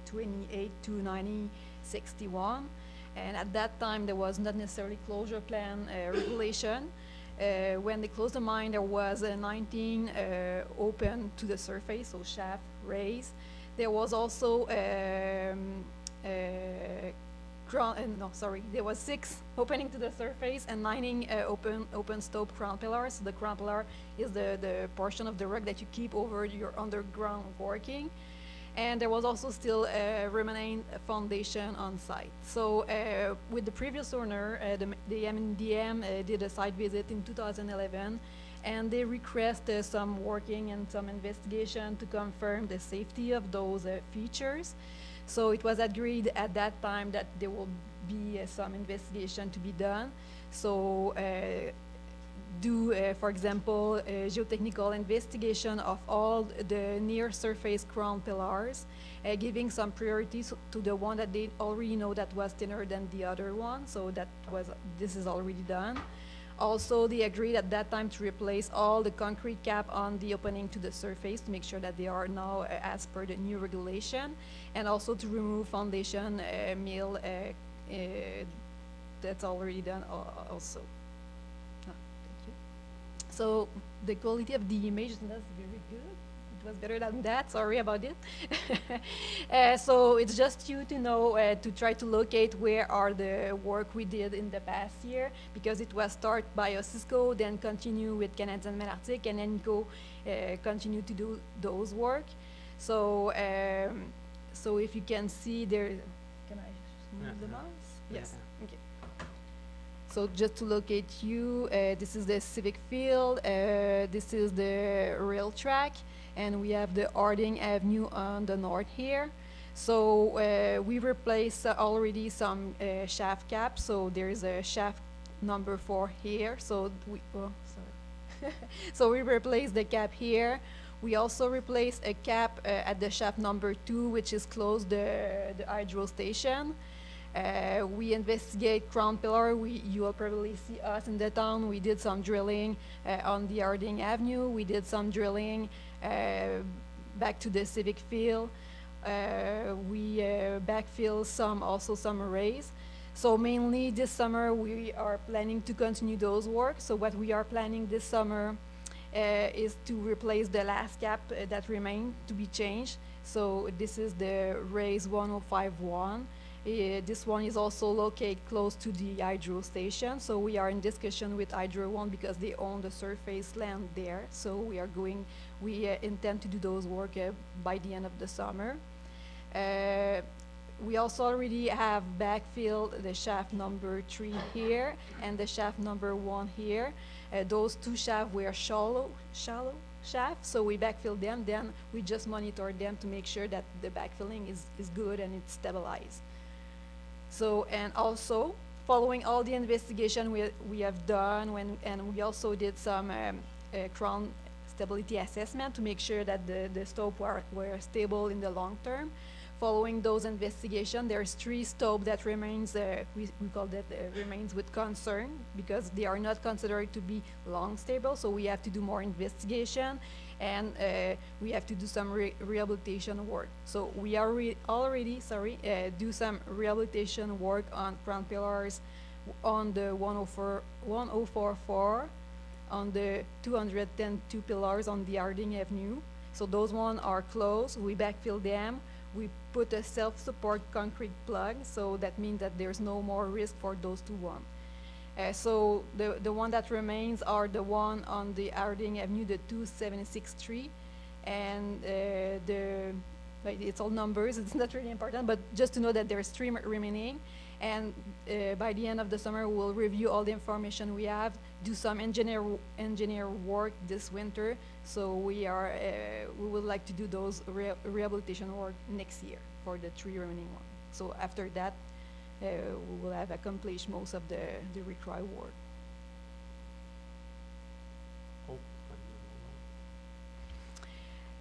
28 to 1961. And at that time, there was not necessarily closure plan regulation. When they closed the mine, there was 19 open to the surface, so shaft raised. There was also there was 6 opening to the surface and 9 open stope crown pillars. So the crown pillar is the portion of the rock that you keep over your underground working. And there was also still a remaining foundation on site. So with the previous owner, the MDM did a site visit in 2011, and they requested some working and some investigation to confirm the safety of those features. So it was agreed at that time that there will be some investigation to be done. So for example, a geotechnical investigation of all the near surface crown pillars, giving some priority to the one that they already know that was thinner than the other one. So this is already done. Also, they agreed at that time to replace all the concrete cap on the opening to the surface to make sure that they are now as per the new regulation, and also to remove foundation mill that's already done also. So the quality of the image is not very good. It was better than that. Sorry about it. So it's just you to know, to try to locate where are the work we did in the past year, because it was started by Osisco, then continue with Canadian Malartic, and then go continue to do those work. So so if you can see there, can I move the mouse? Yes. Okay. So just to locate you, this is the civic field, this is the rail track, and we have the Harding Avenue on the north here. So we replaced already some shaft caps, so there is a shaft number 4 here. So so we replaced the cap here. We also replaced a cap at the shaft number 2, which is close the hydro station. We investigate crown pillar. You will probably see us in the town. We did some drilling on the Harding Avenue. We did some drilling back to the civic field. We backfill some arrays. So mainly this summer we are planning to continue those work. So what we are planning this summer is to replace the last cap that remained to be changed. So this is the raise 1051. This one is also located close to the hydro station, so we are in discussion with Hydro One because they own the surface land there. So we intend to do those work by the end of the summer. we also already have backfilled the shaft number 3 here and the shaft number 1 here. Those two shafts were shallow shafts, so we backfilled them. Then we just monitor them to make sure that the backfilling is good and it's stabilized. So, and also, following all the investigation we have done, and we also did some crown stability assessment to make sure that the stope were stable in the long term. Following those investigations, there's 3 stope that remains, we call that remains with concern, because they are not considered to be long stable, so we have to do more investigation, and we have to do some rehabilitation work. So we are already do some rehabilitation work on crown pillars on the 1044, on the 210 pillars on the Harding Avenue. So those ones are closed. We backfill them. We put a self-support concrete plug, so that means that there's no more risk for those 2 ones. So the one that remains are the one on the Harding Avenue, the 276 tree, and it's all numbers. It's not really important, but just to know that there's 3 remaining. And by the end of the summer, we'll review all the information we have, do some engineer work this winter. So we would like to do those rehabilitation work next year for the 3 remaining ones. So after that, we will have accomplished most of the required work.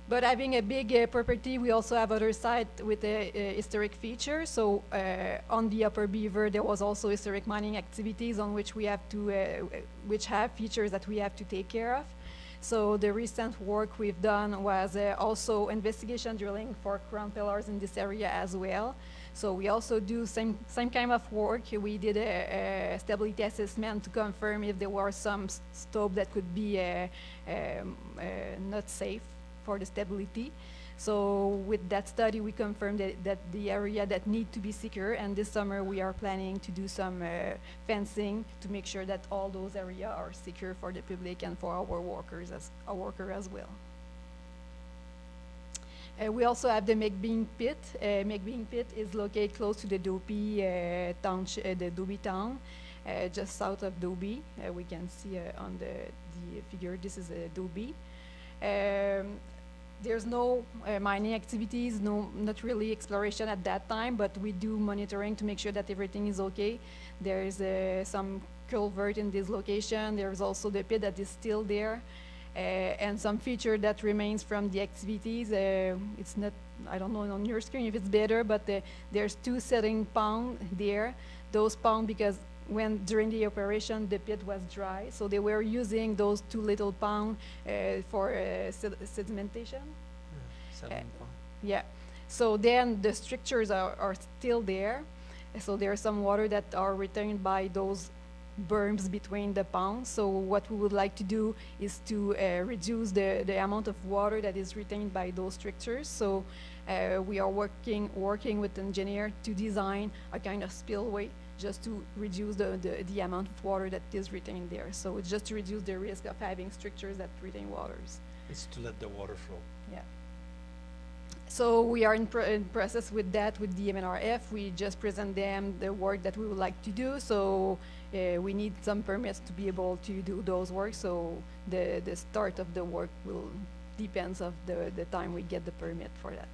But having a big property, we also have other site with a historic feature. So on the Upper Beaver, there was also historic mining activities on which we have to, which have features that we have to take care of. So the recent work we've done was also investigation drilling for crown pillars in this area as well. So we also do same kind of work. We did a stability assessment to confirm if there were some stope that could be not safe for the stability. So with that study, we confirmed that the area that need to be secure, and this summer we are planning to do some fencing to make sure that all those areas are secure for the public and for our workers as well. We also have the McBean Pit. McBean Pit is located close to the Dobie township, the Dobie town, just south of Dobie. We can see on the figure, this is Dobie. There's no mining activities, not really exploration at that time, but we do monitoring to make sure that everything is okay. There is some culvert in this location. There's also the pit that is still there, and some feature that remains from the activities. It's not, I don't know on your screen if it's better, but there's 2 setting pond there. Those pond, because during the operation the pit was dry, so they were using those 2 little pond for sedimentation. Yeah. So then the structures are still there. So there's some water that are retained by those berms between the ponds. So what we would like to do is to reduce the amount of water that is retained by those structures. So we are working with engineer to design a kind of spillway just to reduce the amount of water that is retained there. So it's just to reduce the risk of having structures that retain waters. It's to let the water flow. Yeah. So we are in process with that with the MNRF. We just present them the work that we would like to do. So we need some permits to be able to do those works. So the start of the work will depends of the time we get the permit for that.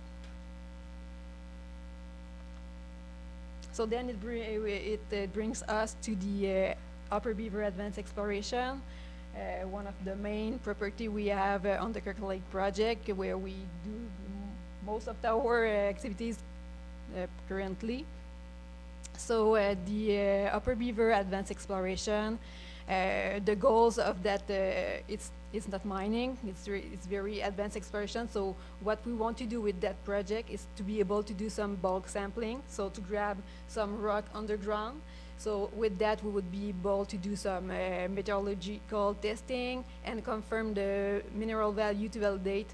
So then it brings us to the Upper Beaver Advanced Exploration, one of the main property we have on the Kirkland Lake project, where we do most of our activities currently. So the Upper Beaver Advanced Exploration, the goals of that, it's not mining, it's very advanced exploration. So what we want to do with that project is to be able to do some bulk sampling, so to grab some rock underground. So with that, we would be able to do some metallurgical testing and confirm the mineral value to validate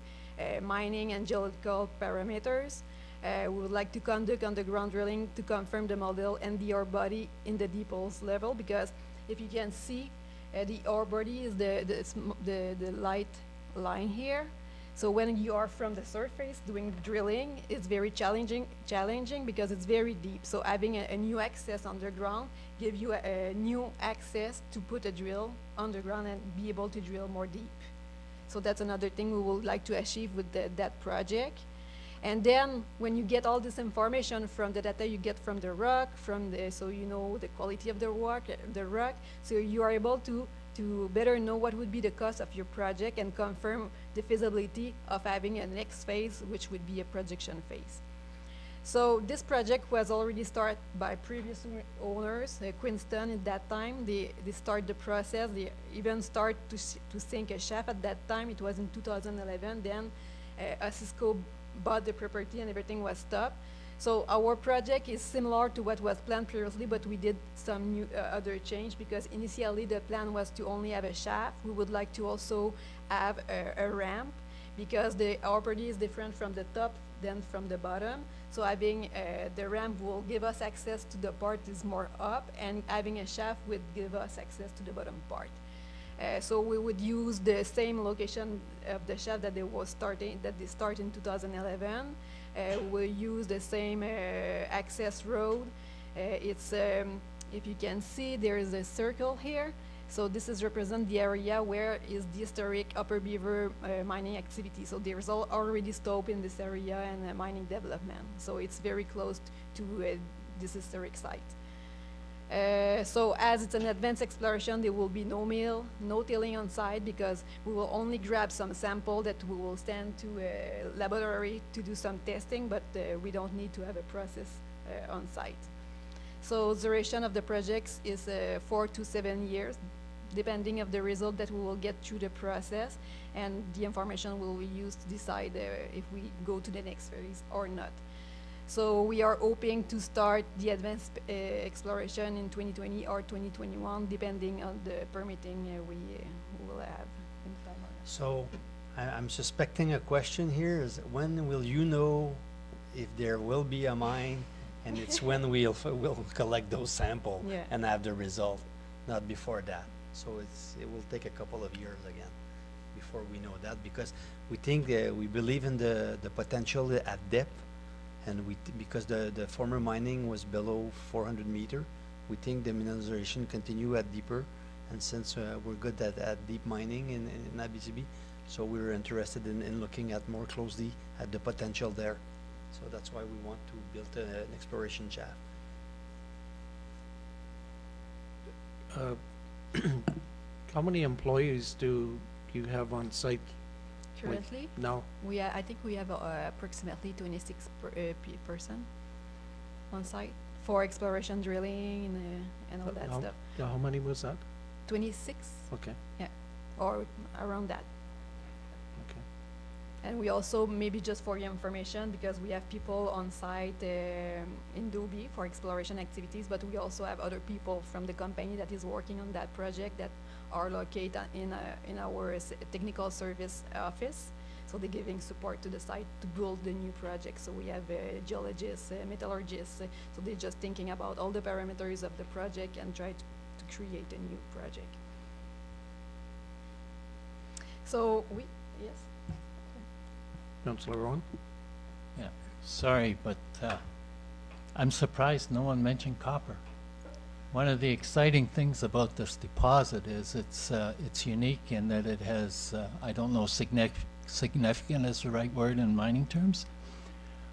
mining and geological parameters. We would like to conduct underground drilling to confirm the model and the ore body in the deep holes level, because if you can see, the ore body is the light line here. So when you are from the surface doing drilling, it's very challenging because it's very deep. So having a new access underground give you a new access to put a drill underground and be able to drill more deep. So that's another thing we would like to achieve with that project. And then when you get all this information from the data you get from the rock, so you know the quality of the rock, so you are able to better know what would be the cost of your project and confirm the feasibility of having a next phase, which would be a projection phase. So this project was already started by previous owners, Quinston at that time. They start the process. They even start to sink a shaft at that time. It was in 2011. Then Osisco bought the property and everything was stopped. So our project is similar to what was planned previously, but we did some new other change because initially the plan was to only have a shaft. We would like to also have a ramp because our property is different from the top than from the bottom. So having the ramp will give us access to the part is more up, and having a shaft would give us access to the bottom part. So we would use the same location of the shaft that they start in 2011. We'll use the same access road. If you can see, there is a circle here. So this is represent the area where is the historic Upper Beaver mining activity. So there's already stope in this area and mining development. So it's very close to this historic site. So as it's an advanced exploration, there will be no mill, no tilling on site because we will only grab some sample that we will send to a laboratory to do some testing, but we don't need to have a process on site. So the duration of the projects is 4 to 7 years, depending of the result that we will get through the process, and the information will be used to decide if we go to the next phase or not. So we are hoping to start the advanced exploration in 2020 or 2021, depending on the permitting we will have in time. So I'm suspecting a question here is when will you know if there will be a mine, and it's when we'll collect those samples and have the result, not before that. So it will take a couple of years again before we know that, because we think we believe in the potential at depth. And because the former mining was below 400 meter, we think the mineralization continue at deeper. And since we're good at deep mining in Abitibi, so we're interested in looking at more closely at the potential there. So that's why we want to build an exploration shaft. How many employees do you have on site? Currently? No. I think we have approximately 26 person on site for exploration, drilling, and all that stuff. How many was that? 26. Okay. Yeah, or around that. Okay. And we also, maybe just for your information, because we have people on site in Dobie for exploration activities, but we also have other people from the company that is working on that project that are located in our technical service office. So they're giving support to the site to build the new project. So we have geologists, metallurgists, so they're just thinking about all the parameters of the project and try to create a new project. So yes? Councillor Rowan? Yeah, sorry, but I'm surprised no one mentioned copper. One of the exciting things about this deposit is it's unique in that it has, I don't know, significant is the right word in mining terms,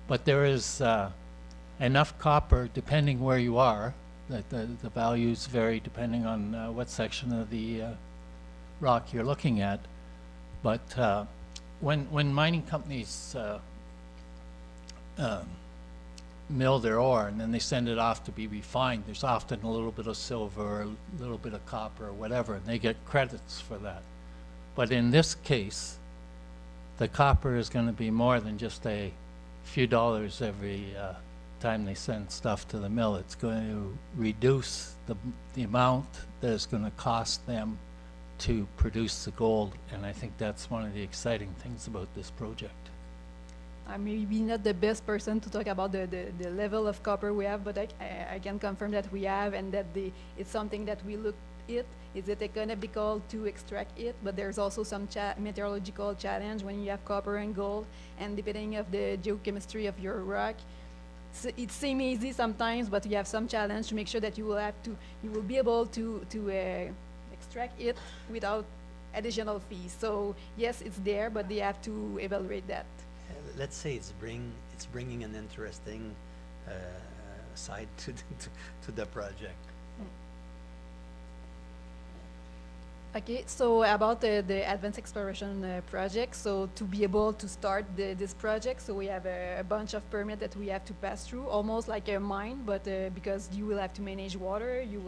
but there is enough copper depending where you are, that the values vary depending on what section of the rock you're looking at. But when mining companies mill their ore and then they send it off to be refined, there's often a little bit of silver, a little bit of copper or whatever, and they get credits for that. But in this case, the copper is going to be more than just a few dollars every time they send stuff to the mill. It's going to reduce the amount that it's going to cost them to produce the gold, and I think that's one of the exciting things about this project. I'm maybe not the best person to talk about the level of copper we have, but I can confirm that we have, and that it's something that we look it? Is it economical to extract it? But there's also some meteorological challenge when you have copper and gold, and depending of the geochemistry of your rock, it seems easy sometimes, but you have some challenge to make sure that you will be able to extract it without additional fees. So yes, it's there, but they have to evaluate that. Let's say it's bringing an interesting side to the project. Okay, so about the advanced exploration project, so to be able to start this project, so we have a bunch of permits that we have to pass through, almost like a mine, but because you will have to manage water, you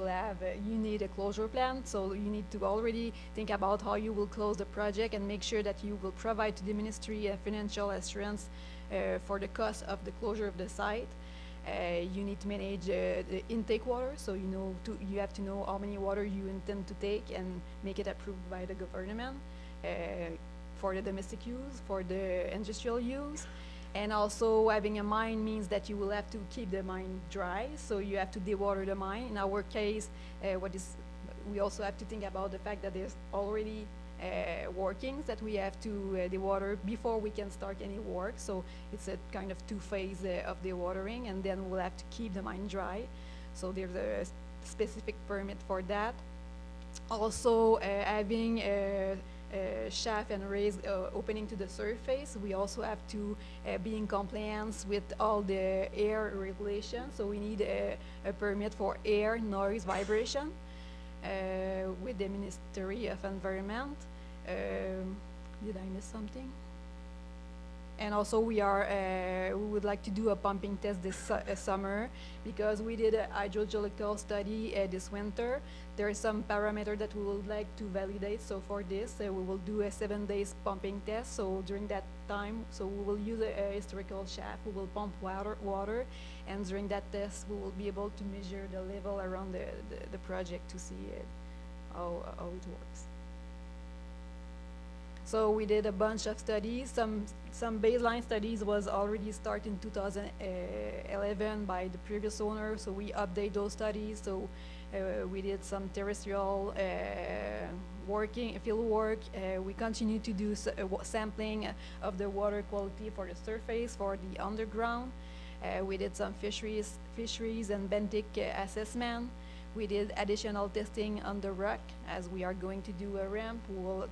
need a closure plan, so you need to already think about how you will close the project and make sure that you will provide to the ministry a financial assurance for the cost of the closure of the site. You need to manage the intake water, so you have to know how many water you intend to take and make it approved by the government for the domestic use, for the industrial use. And also having a mine means that you will have to keep the mine dry, so you have to dewater the mine. In our case, we also have to think about the fact that there's already workings that we have to dewater before we can start any work. So it's a kind of two-phase of dewatering, and then we'll have to keep the mine dry. So there's a specific permit for that. Also, having a shaft and raise opening to the surface, we also have to be in compliance with all the air regulations. So we need a permit for air, noise, vibration. With the Ministry of Environment. Did I miss something? And also we would like to do a pumping test this summer, because we did a hydrogeological study this winter. There are some parameters that we would like to validate. So for this, we will do a 7 days pumping test. So during that time, so we will use a historical shaft. We will pump water, and during that test, we will be able to measure the level around the project to see how it works. So we did a bunch of studies. Some baseline studies was already started in 2011 by the previous owner, so we update those studies. So we did some terrestrial field work. We continue to do sampling of the water quality for the surface, for the underground. We did some fisheries and benthic assessment. We did additional testing on the rock. As we are going to do a ramp, we will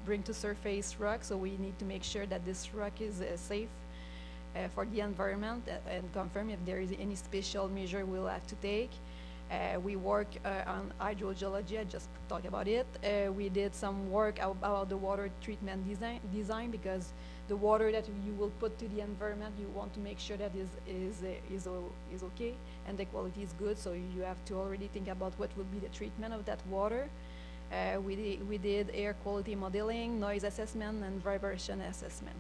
bring to surface rock, so we need to make sure that this rock is safe for the environment and confirm if there is any special measure we'll have to take. We work on hydrogeology, I just talked about it. We did some work about the water treatment design, because the water that you will put to the environment, you want to make sure that is okay and the quality is good. So you have to already think about what will be the treatment of that water. We did air quality modeling, noise assessment, and vibration assessment.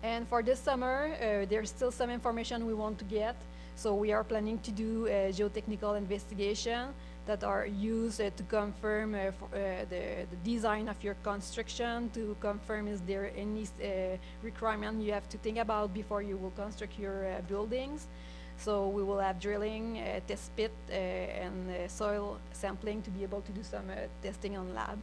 And for this summer, there's still some information we want to get. So we are planning to do a geotechnical investigation that are used to confirm the design of your construction, to confirm is there any requirement you have to think about before you will construct your buildings. So we will have drilling, test pit, and soil sampling to be able to do some testing on lab.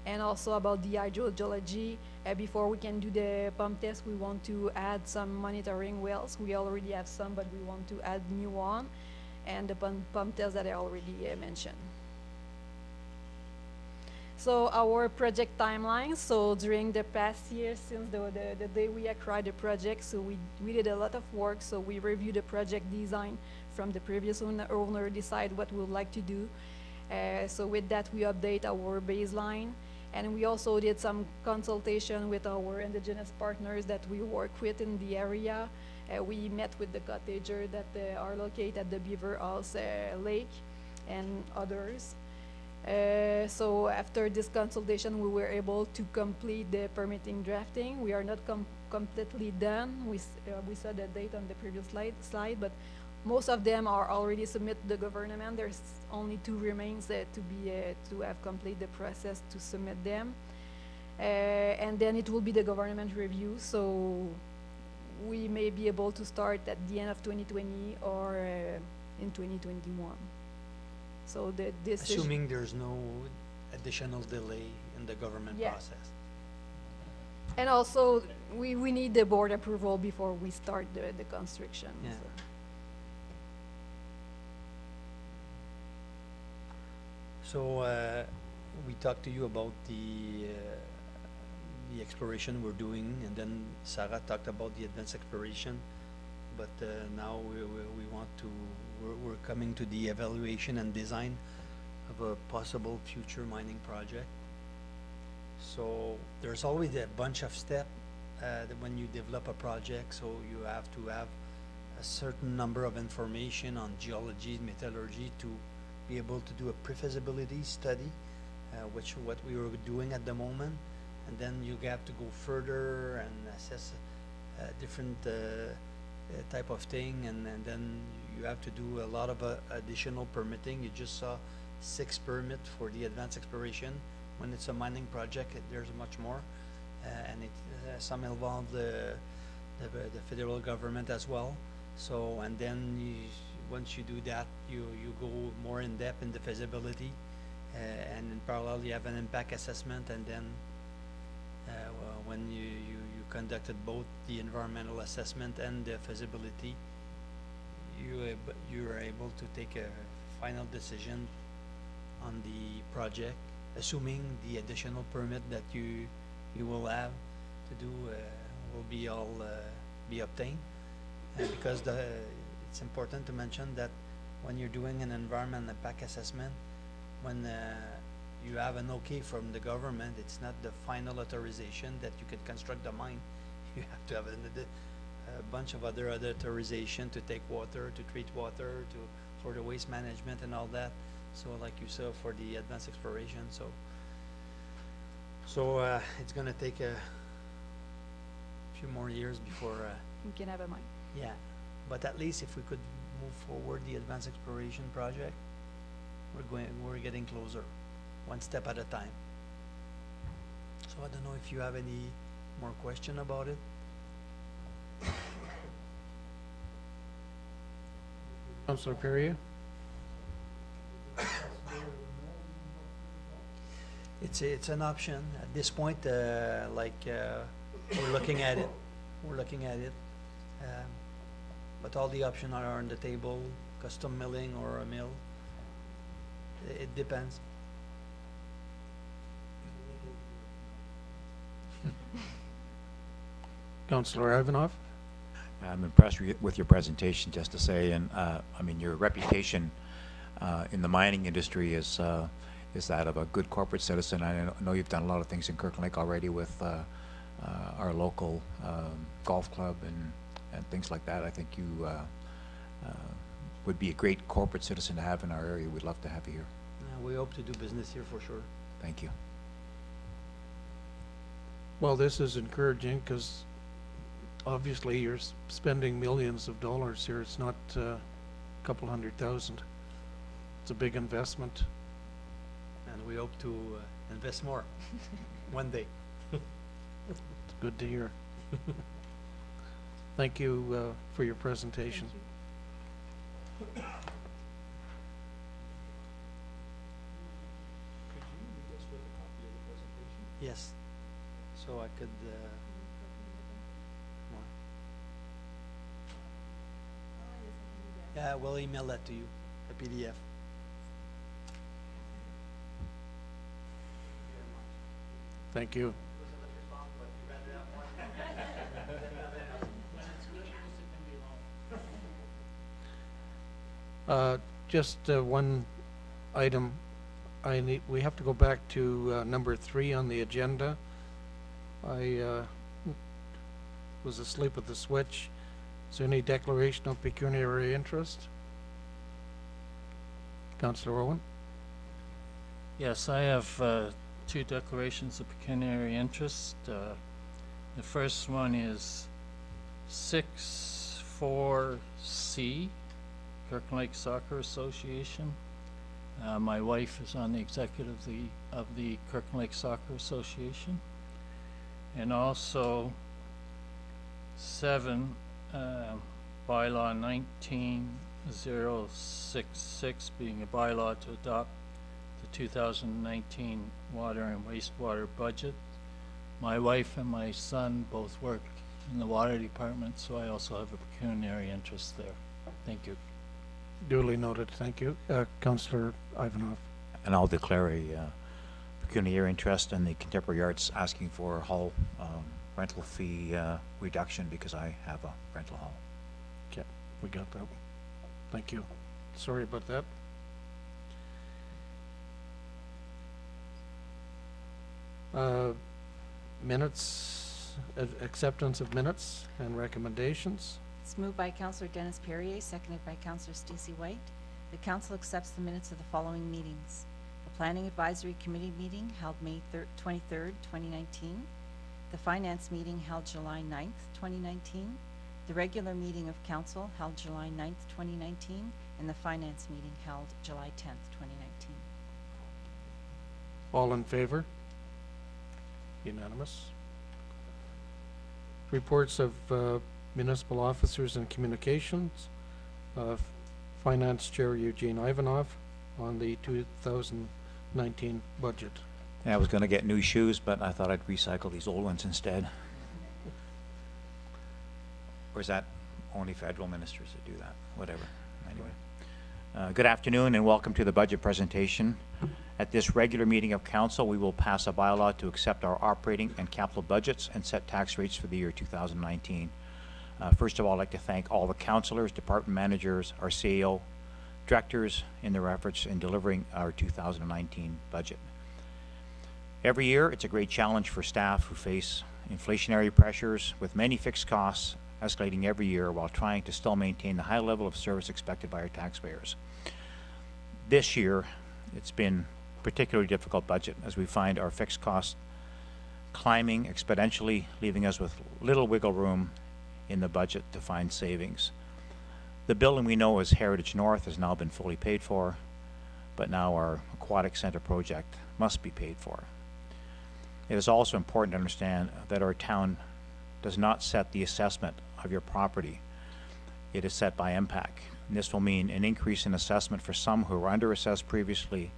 And also about the hydrogeology, before we can do the pump test, we want to add some monitoring wells. We already have some, but we want to add new one, and the pump test that I already mentioned. So our project timeline, so during the past year, since the day we acquired the project, so we did a lot of work. So we reviewed the project design from the previous owner, decide what we would like to do. So with that, we update our baseline. And we also did some consultation with our indigenous partners that we work with in the area. We met with the cottagers that are located at the Beaver House Lake and others. So after this consultation, we were able to complete the permitting drafting. We are not completely done. We saw the date on the previous slide, but most of them are already submitted to the government. There's only 2 remains to have completed the process to submit them. And then it will be the government review. So we may be able to start at the end of 2020 or in 2021. So the decision. Assuming there's no additional delay in the government Yeah. process. And also, we need the board approval before we start the construction. Yeah. so. So, we talked to you about the exploration we're doing, and then Sarah talked about the advanced exploration. But now we want to, we're coming to the evaluation and design of a possible future mining project. So there's always a bunch of steps when you develop a project, so you have to have a certain number of information on geology, metallurgy to be able to do a pre-feasibility study, which what we were doing at the moment. And then you have to go further and assess different type of thing, and then you have to do a lot of additional permitting. You just saw 6 permit for the advanced exploration. When it's a mining project, there's much more, and it some involve the federal government as well. So, and then once you do that, you go more in depth in the feasibility, and in parallel you have an impact assessment, and then when you conducted both the environmental assessment and the feasibility, you are able to take a final decision on the project, assuming the additional permit that you will have to do will be all be obtained. Because it's important to mention that when you're doing an environmental impact assessment, when you have an okay from the government, it's not the final authorization that you can construct the mine. You have to have a bunch of other authorization to take water, to treat water, for the waste management and all that. So like you saw for the advanced exploration, so it's gonna take a few more years before We can have a mine. yeah, but at least if we could move forward the advanced exploration project, we're getting closer, one step at a time. So I don't know if you have any more question about it. Councillor Perrier? It's an option at this point. We're looking at it. But all the options are on the table. Custom milling or a mill. It depends. Councillor Ivanov? I'm impressed with your presentation, just to say, and I mean, your reputation in the mining industry is that of a good corporate citizen. I know you've done a lot of things in Kirkland Lake already with our local golf club and things like that. I think you would be a great corporate citizen to have in our area. We'd love to have you here. We hope to do business here for sure. Thank you. Well, this is encouraging because obviously you're spending millions of dollars here. It's not a couple $100,000. It's a big investment. And we hope to invest more one day. It's good to hear. Thank you for your presentation. Yes. So I could. Yeah, we'll email that to you, a PDF. Thank you. Just one item. We have to go back to number 3 on the agenda. I was asleep at the switch. Is there any declaration of pecuniary interest? Councillor Owen? Yes, I have 2 declarations of pecuniary interest. The first one is 6-4C, Kirkland Lake Soccer Association. My wife is on the executive of the Kirkland Lake Soccer Association. And also 7, bylaw 066 being a bylaw to adopt the 2019 water and wastewater budget. My wife and my son both work in the water department, so I also have a pecuniary interest there. Thank you. Duly noted, thank you. Councillor Ivanov. And I'll declare a pecuniary interest in the Contemporary Arts, asking for hall rental fee reduction because I have a rental hall. Okay, we got that one. Thank you. Sorry about that. Minutes, acceptance of minutes and recommendations. It's moved by Councillor Dennis Perrier, seconded by Councillor Stacey White. The council accepts the minutes of the following meetings. The Planning Advisory Committee meeting held May 23rd, 2019. The Finance meeting held July 9th, 2019. The regular meeting of council held July 9th, 2019. And the Finance meeting held July 10th, 2019. All in favor? Unanimous. Reports of municipal officers and communications. Finance Chair Eugene Ivanov on the 2019 budget. Yeah, I was going to get new shoes, but I thought I'd recycle these old ones instead. Or is that only federal ministers that do that? Whatever. Anyway. Good afternoon and welcome to the budget presentation. At this regular meeting of council, we will pass a bylaw to accept our operating and capital budgets and set tax rates for the year 2019. First of all, I'd like to thank all the councillors, department managers, our CEO, directors in their efforts in delivering our 2019 budget. Every year, it's a great challenge for staff who face inflationary pressures with many fixed costs escalating every year while trying to still maintain the high level of service expected by our taxpayers. This year, it's been a particularly difficult budget as we find our fixed costs climbing exponentially, leaving us with little wiggle room in the budget to find savings. The building we know as Heritage North has now been fully paid for, but now our Aquatic Center project must be paid for. It is also important to understand that our town does not set the assessment of your property. It is set by MPAC. And this will mean an increase in assessment for some who were under-assessed previously.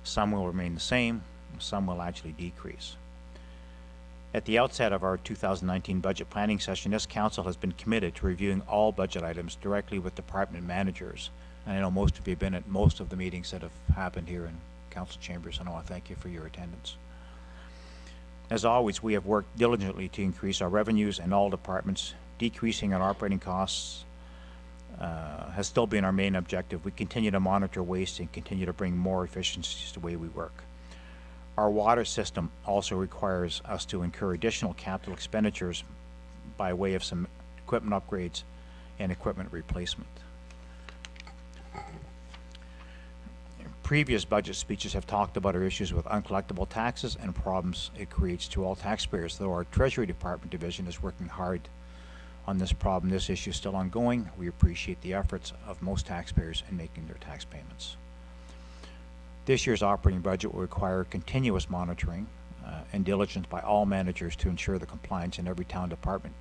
Some will remain the same, some will actually decrease. At the outset of our 2019 budget planning session, this council has been committed to reviewing all budget items directly with department managers. And I know most of you have been at most of the meetings that have happened here in council chambers, and I want to thank you for your attendance. As always, we have worked diligently to increase our revenues in all departments. Decreasing our operating costs has still been our main objective. We continue to monitor waste and continue to bring more efficiencies to the way we work. Our water system also requires us to incur additional capital expenditures by way of some equipment upgrades and equipment replacement. Previous budget speeches have talked about our issues with uncollectible taxes and problems it creates to all taxpayers. Though our Treasury Department division is working hard on this problem, this issue is still ongoing. We appreciate the efforts of most taxpayers in making their tax payments. This year's operating budget will require continuous monitoring and diligence by all managers to ensure the compliance in every town department.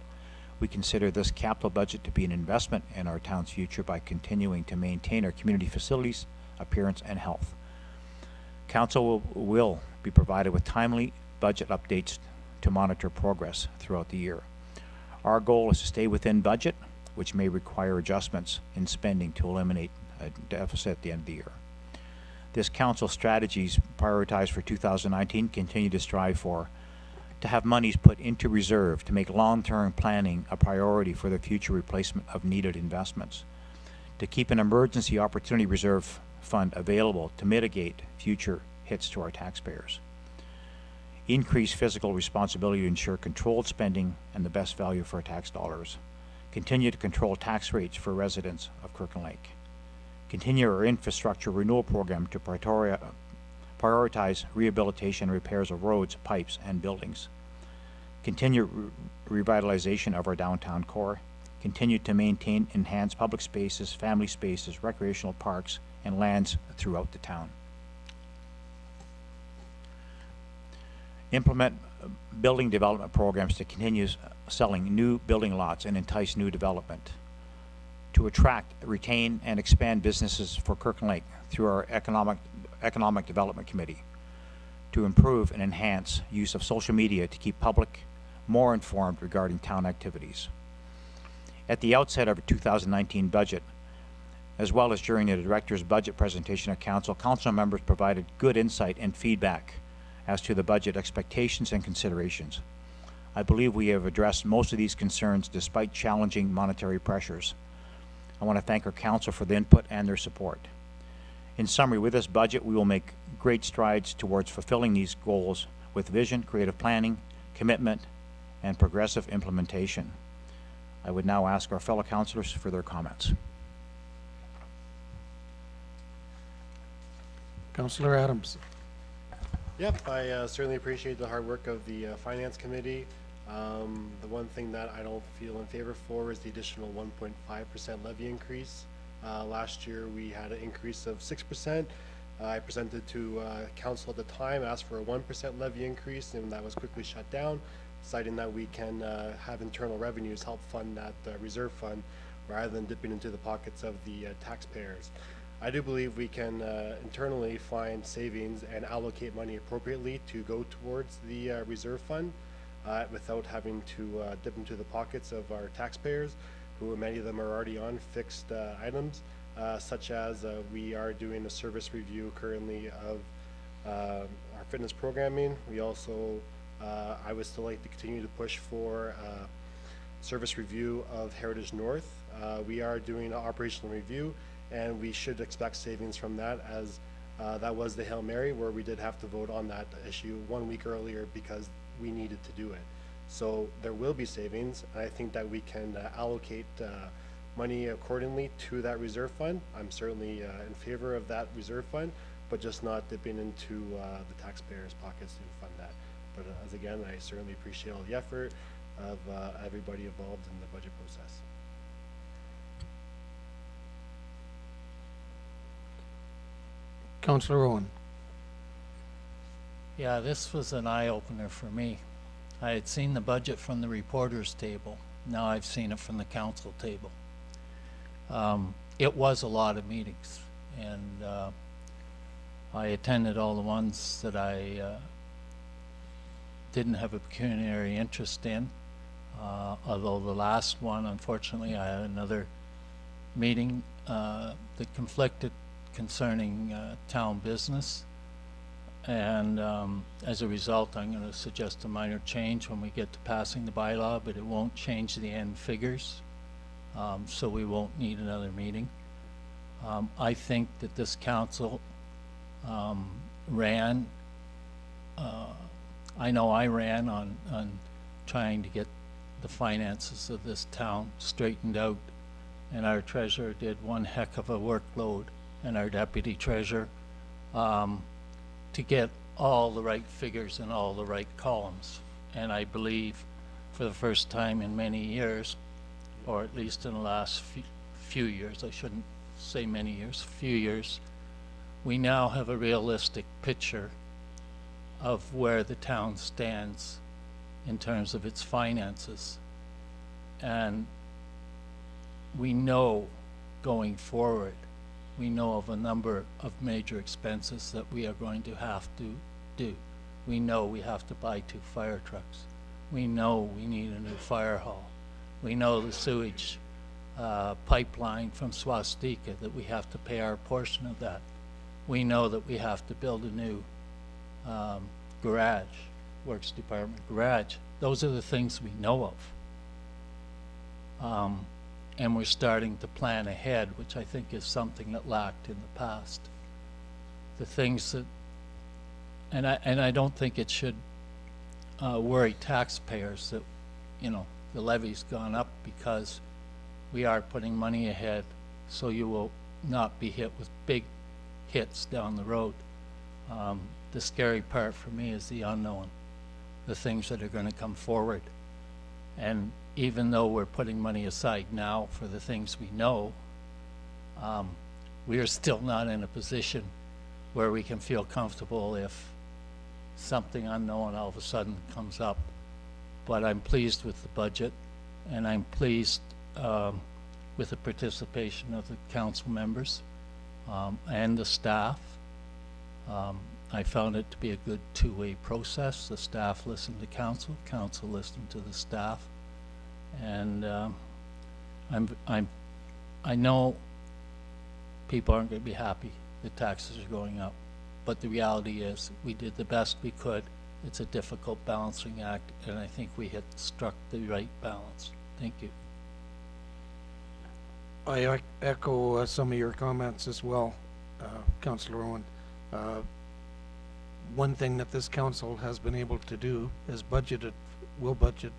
We consider this capital budget to be an investment in our town's future by continuing to maintain our community facilities, appearance, and health. Council will be provided with timely budget updates to monitor progress throughout the year. Our goal is to stay within budget, which may require adjustments in spending to eliminate a deficit at the end of the year. This council strategies prioritized for 2019 continue to strive to have monies put into reserve to make long-term planning a priority for the future replacement of needed investments, to keep an emergency opportunity reserve fund available to mitigate future hits to our taxpayers, increase fiscal responsibility to ensure controlled spending and the best value for our tax dollars, continue to control tax rates for residents of Kirkland Lake, continue our infrastructure renewal program to prioritize rehabilitation and repairs of roads, pipes, and buildings, continue revitalization of our downtown core, continue to maintain enhanced public spaces, family spaces, recreational parks, and lands throughout the town. Implement building development programs to continue selling new building lots and entice new development. to attract, retain, and expand businesses for Kirkland Lake through our Economic Development Committee, to improve and enhance use of social media to keep public more informed regarding town activities. At the outset of our 2019 budget, as well as during the director's budget presentation at council members provided good insight and feedback as to the budget expectations and considerations. I believe we have addressed most of these concerns despite challenging monetary pressures. I want to thank our council for the input and their support. In summary, with this budget, we will make great strides towards fulfilling these goals with vision, creative planning, commitment, and progressive implementation. I would now ask our fellow councillors for their comments. Councillor Adams. Yep, I certainly appreciate the hard work of the Finance Committee. The one thing that I don't feel in favor for is the additional 1.5% levy increase. Last year we had an increase of 6%. I presented to council at the time, asked for a 1% levy increase, and that was quickly shut down, citing that we can have internal revenues help fund that reserve fund rather than dipping into the pockets of the taxpayers. I do believe we can internally find savings and allocate money appropriately to go towards the reserve fund without having to dip into the pockets of our taxpayers, who many of them are already on fixed items, such as we are doing a service review currently of our fitness programming. We also, I would still like to continue to push for service review of Heritage North. We are doing an operational review, and we should expect savings from that, as that was the Hail Mary where we did have to vote on that issue 1 week earlier because we needed to do it. So there will be savings, and I think that we can allocate money accordingly to that reserve fund. I'm certainly in favor of that reserve fund, but just not dipping into the taxpayers' pockets to fund that. But as again, I certainly appreciate all the effort of everybody involved in the budget process. Councillor Owen. Yeah, this was an eye-opener for me. I had seen the budget from the reporter's table. Now I've seen it from the council table. It was a lot of meetings, and I attended all the ones that I didn't have a pecuniary interest in, although the last one, unfortunately, I had another meeting that conflicted concerning town business, and as a result I'm going to suggest a minor change when we get to passing the bylaw, but it won't change the end figures, so we won't need another meeting. I think that this council ran, I know I ran on trying to get the finances of this town straightened out, and our treasurer did one heck of a workload, and our deputy treasurer, to get all the right figures in all the right columns. And I believe for the first time in many years, or at least in the last few years, I shouldn't say many years, few years, we now have a realistic picture of where the town stands in terms of its finances. And we know going forward, we know of a number of major expenses that we are going to have to do. We know we have to buy 2 fire trucks. We know we need a new fire hall. We know the sewage pipeline from Swastika, that we have to pay our portion of that. We know that we have to build a new garage, Works Department garage. Those are the things we know of. And we're starting to plan ahead, which I think is something that lacked in the past. The things that, and I don't think it should worry taxpayers that, you know, the levy's gone up, because we are putting money ahead, so you will not be hit with big hits down the road. The scary part for me is the unknown, the things that are going to come forward. And even though we're putting money aside now for the things we know, we are still not in a position where we can feel comfortable if something unknown all of a sudden comes up. But I'm pleased with the budget, and I'm pleased with the participation of the council members and the staff. I found it to be a good two-way process. The staff listened to council, council listened to the staff, and I know people aren't going to be happy that taxes are going up, but the reality is we did the best we could. It's a difficult balancing act, and I think we had struck the right balance. Thank you. I echo some of your comments as well, Councillor Owen. One thing that this council has been able to do is will budget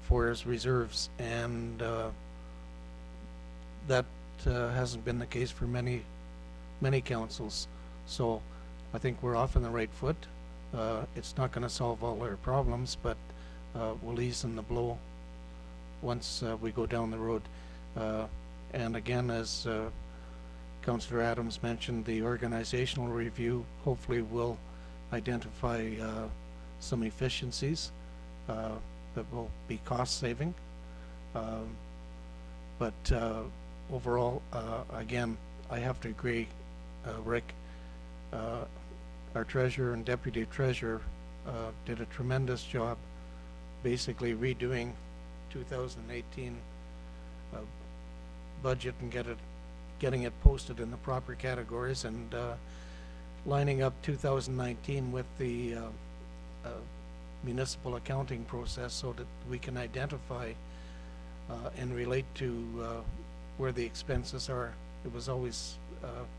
for its reserves, and that hasn't been the case for many councils. So I think we're off on the right foot. It's not going to solve all our problems, but we'll ease in the blow once we go down the road. And again, as Councillor Adams mentioned, the organizational review hopefully will identify some efficiencies that will be cost saving. But overall, again, I have to agree, Rick, our treasurer and deputy treasurer did a tremendous job basically redoing 2018 budget and getting it posted in the proper categories, and lining up 2019 with the municipal accounting process so that we can identify and relate to where the expenses are. It was always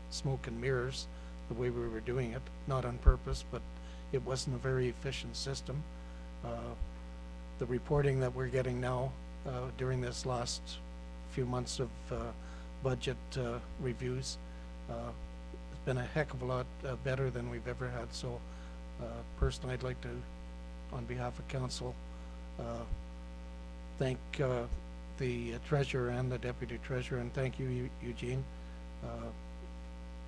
smoke and mirrors the way we were doing it, not on purpose, but it wasn't a very efficient system. The reporting that we're getting now during this last few months of budget reviews has been a heck of a lot better than we've ever had. So personally, I'd like to, on behalf of council, thank the treasurer and the deputy treasurer, and thank you, Eugene.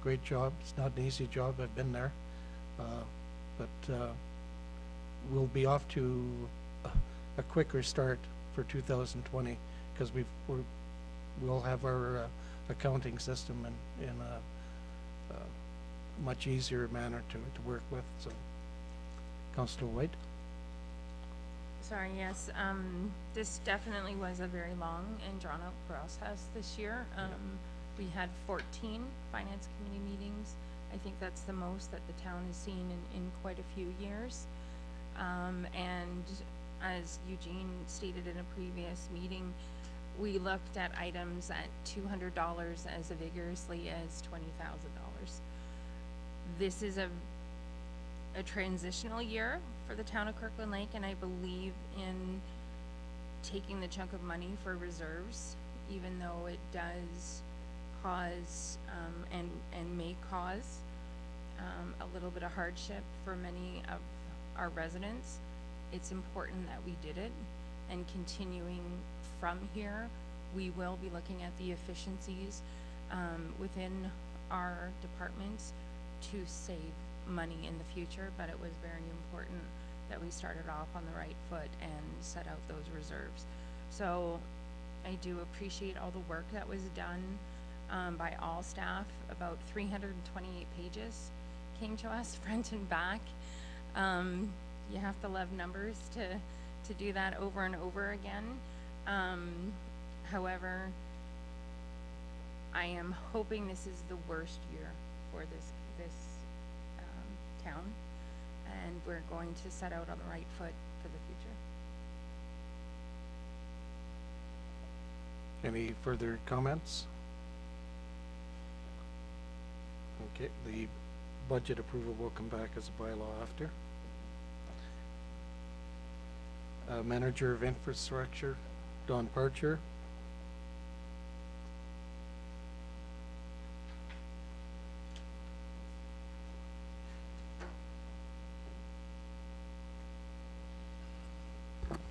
Great job. It's not an easy job. I've been there, but we'll be off to a quicker start for 2020 because we'll have our accounting system in a much easier manner to work with. So, Councillor White. Sorry, yes, this definitely was a very long and drawn-out process this year. We had 14 finance committee meetings. I think that's the most that the town has seen in quite a few years. And as Eugene stated in a previous meeting, we looked at items at $200 as vigorously as $20,000. This is a transitional year for the town of Kirkland Lake, and I believe in taking the chunk of money for reserves, even though it does cause and may cause a little bit of hardship for many of our residents. It's important that we did it, and continuing from here, we will be looking at the efficiencies within our departments to save money in the future, but it was very important that we started off on the right foot and set out those reserves. So I do appreciate all the work that was done by all staff. About 328 pages came to us front and back. You have to love numbers to do that over and over again. However, I am hoping this is the worst year for this town, and we're going to set out on the right foot for the future. Any further comments? Okay, the budget approval will come back as a bylaw after. Manager of Infrastructure, Don Parcher.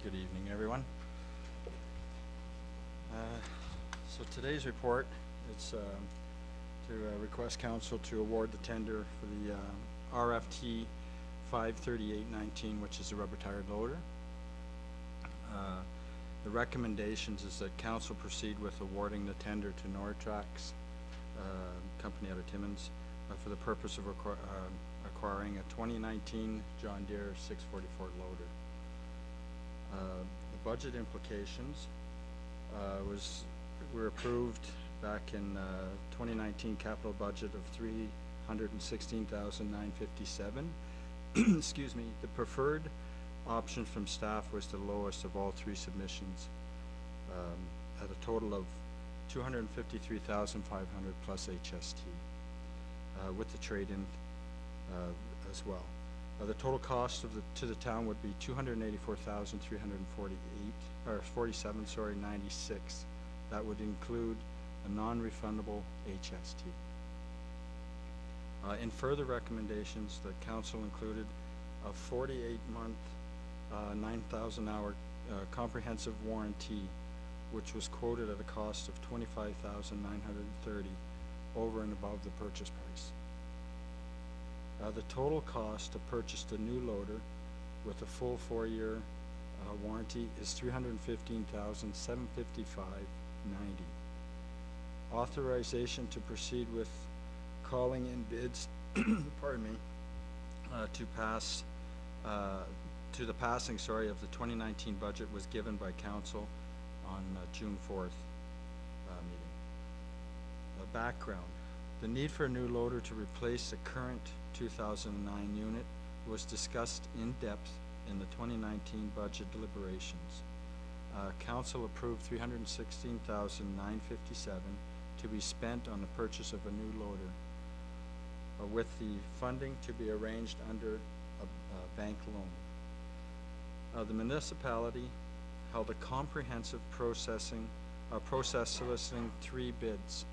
Good evening, everyone. So today's report is to request council to award the tender for the RFT 53819, which is a rubber tired loader. The recommendations is that council proceed with awarding the tender to Nortrax, company out of Timmins, for the purpose of acquiring a 2019 John Deere 644 loader. The budget implications were approved back in 2019 capital budget of $316,957. Excuse me. The preferred option from staff was the lowest of all three submissions, at a total of $253,500 plus HST, with the trade-in as well. The total cost of to the town would be $284,347.96. That would include a non-refundable HST. In further recommendations, the council included a 48-month, 9,000-hour comprehensive warranty, which was quoted at a cost of $25,930 over and above the purchase price. The total cost to purchase the new loader with a full 4-year warranty is $315,755.90. Authorization to proceed with calling in bids, pardon me, to the passing, of the 2019 budget was given by council on June 4th meeting. Background. The need for a new loader to replace the current 2009 unit was discussed in depth in the 2019 budget deliberations. Council approved $316,957 to be spent on the purchase of a new loader, with the funding to be arranged under a bank loan. The municipality held a comprehensive process soliciting 3 bids.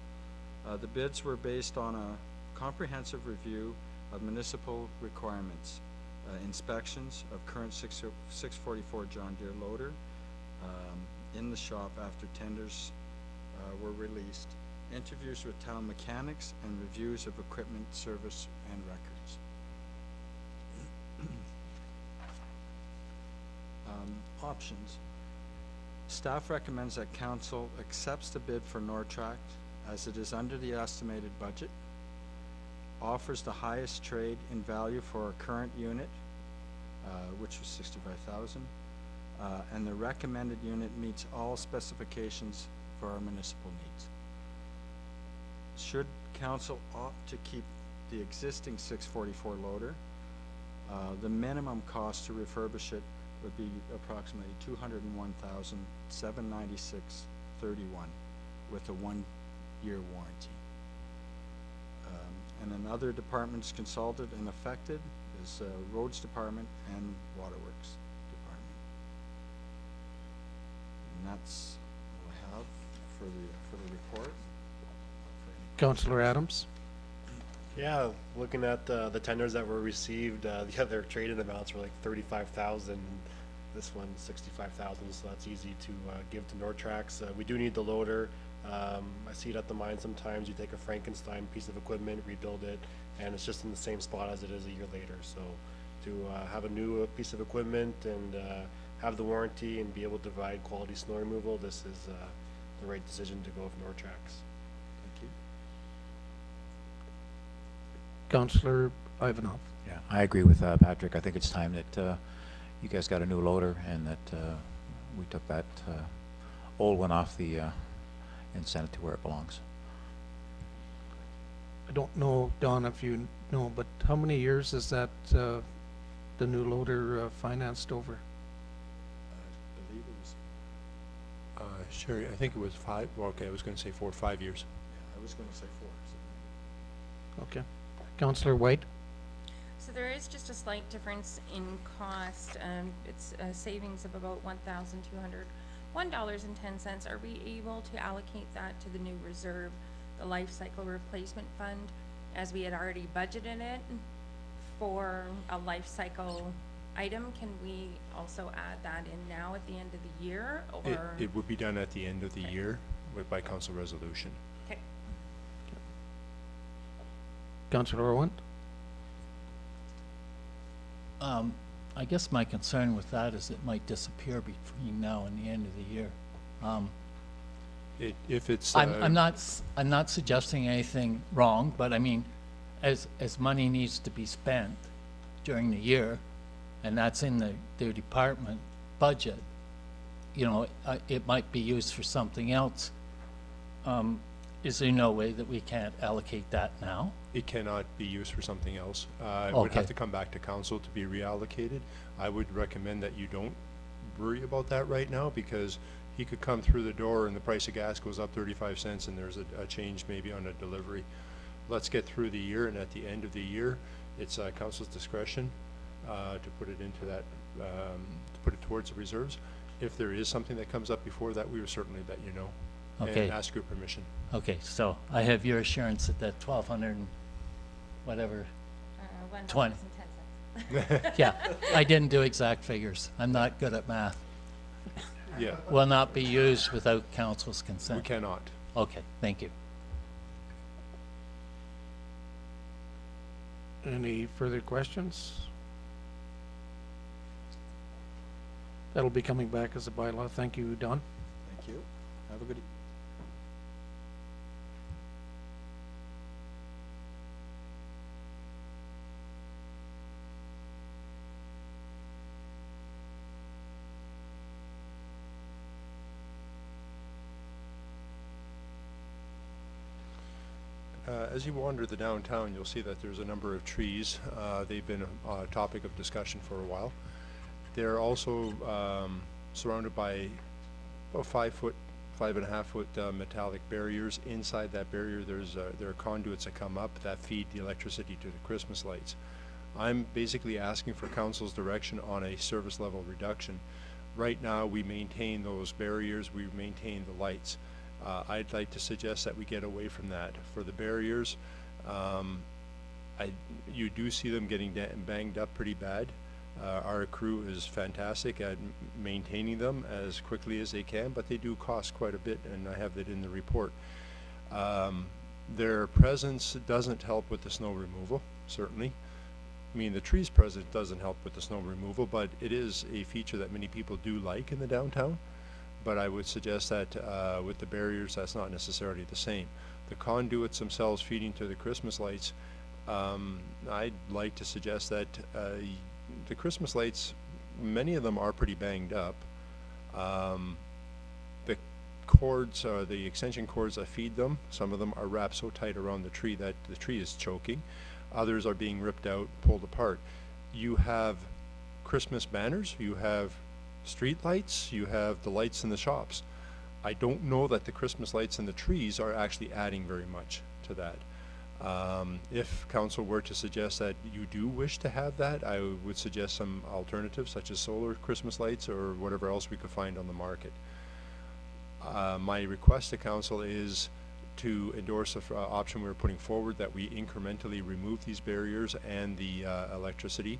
The bids were based on a comprehensive review of municipal requirements, inspections of current 644 John Deere loader in the shop after tenders were released, interviews with town mechanics, and reviews of equipment, service, and records. Options. Staff recommends that council accepts the bid for Nortrax as it is under the estimated budget, offers the highest trade in value for our current unit, which was $65,000, and the recommended unit meets all specifications for our municipal needs. Should council opt to keep the existing 644 loader, the minimum cost to refurbish it would be approximately $201,796.31 with a 1-year warranty. And then other departments consulted and affected is Roads Department and Waterworks Department. And that's all I have for the report. Councillor Adams? Yeah, looking at the tenders that were received, the other trade-in amounts were like 35,000. This one 65,000, so that's easy to give to Nortrax. We do need the loader. I see it at the mine sometimes. You take a Frankenstein piece of equipment, rebuild it, and it's just in the same spot as it is a year later. So to have a new piece of equipment and have the warranty and be able to provide quality snow removal, this is the right decision to go with Nortrax. Thank you. Councillor Ivanov? Yeah, I agree with Patrick. I think it's time that you guys got a new loader and that we took that old one off the and sent it to where it belongs. I don't know, Don, if you know, but how many years is that the new loader financed over? I believe it was, Sherry, I think it was 5. Well, okay, I was going to say 4 or 5 years. yeah, I was going to say 4. Okay. Councillor White? So there is just a slight difference in cost. It's a savings of about $1,201.10. Are we able to allocate that to the new reserve, the life cycle replacement fund, as we had already budgeted it for a life cycle item? Can we also add that in now at the end of the year, or? It would be done at the end of the year by council resolution. Okay. Councillor Owen? I guess my concern with that is it might disappear between now and the end of the year. If it's, I'm not suggesting anything wrong, but I mean, as money needs to be spent during the year, and that's in their department budget, you know, it might be used for something else. Is there no way that we can't allocate that now? it cannot be used for something else. It would have Okay. to come back to council to be reallocated. I would recommend that you don't worry about that right now, because he could come through the door and the price of gas goes up 35 cents and there's a change maybe on a delivery. Let's get through the year, and at the end of the year, it's council's discretion to put it into that, to put it towards the reserves. If there is something that comes up before that, we will certainly let you know Okay. and ask your permission. Okay, so I have your assurance that that 1,200 and whatever, $20. Yeah, I didn't do exact figures. I'm not good at math. Yeah, Will not be used without council's we consent. cannot. Okay, thank you. Any further questions? That'll be coming back as a bylaw. Thank you, Don. Thank you. Have a good evening. As you wander the downtown, you'll see that there's a number of trees. They've been a topic of discussion for a while. They're also surrounded by about 5.5 foot metallic barriers. Inside that barrier, there are conduits that come up that feed the electricity to the Christmas lights. I'm basically asking for council's direction on a service level reduction. Right now, we maintain those barriers, we maintain the lights. I'd like to suggest that we get away from that. For the barriers, you do see them getting banged up pretty bad. Our crew is fantastic at maintaining them as quickly as they can, but they do cost quite a bit, and I have that in the report. Their presence doesn't help with the snow removal, certainly. I mean, the trees presence doesn't help with the snow removal, but it is a feature that many people do like in the downtown. But I would suggest that with the barriers, that's not necessarily the same. The conduits themselves feeding to the Christmas lights, I'd like to suggest that the Christmas lights, many of them are pretty banged up. The cords, the extension cords that feed them, some of them are wrapped so tight around the tree that the tree is choking. Others are being ripped out, pulled apart. You have Christmas banners, you have street lights, you have the lights in the shops. I don't know that the Christmas lights in the trees are actually adding very much to that. If council were to suggest that you do wish to have that, I would suggest some alternatives such as solar Christmas lights or whatever else we could find on the market. My request to council is to endorse the option we're putting forward, that we incrementally remove these barriers and the electricity,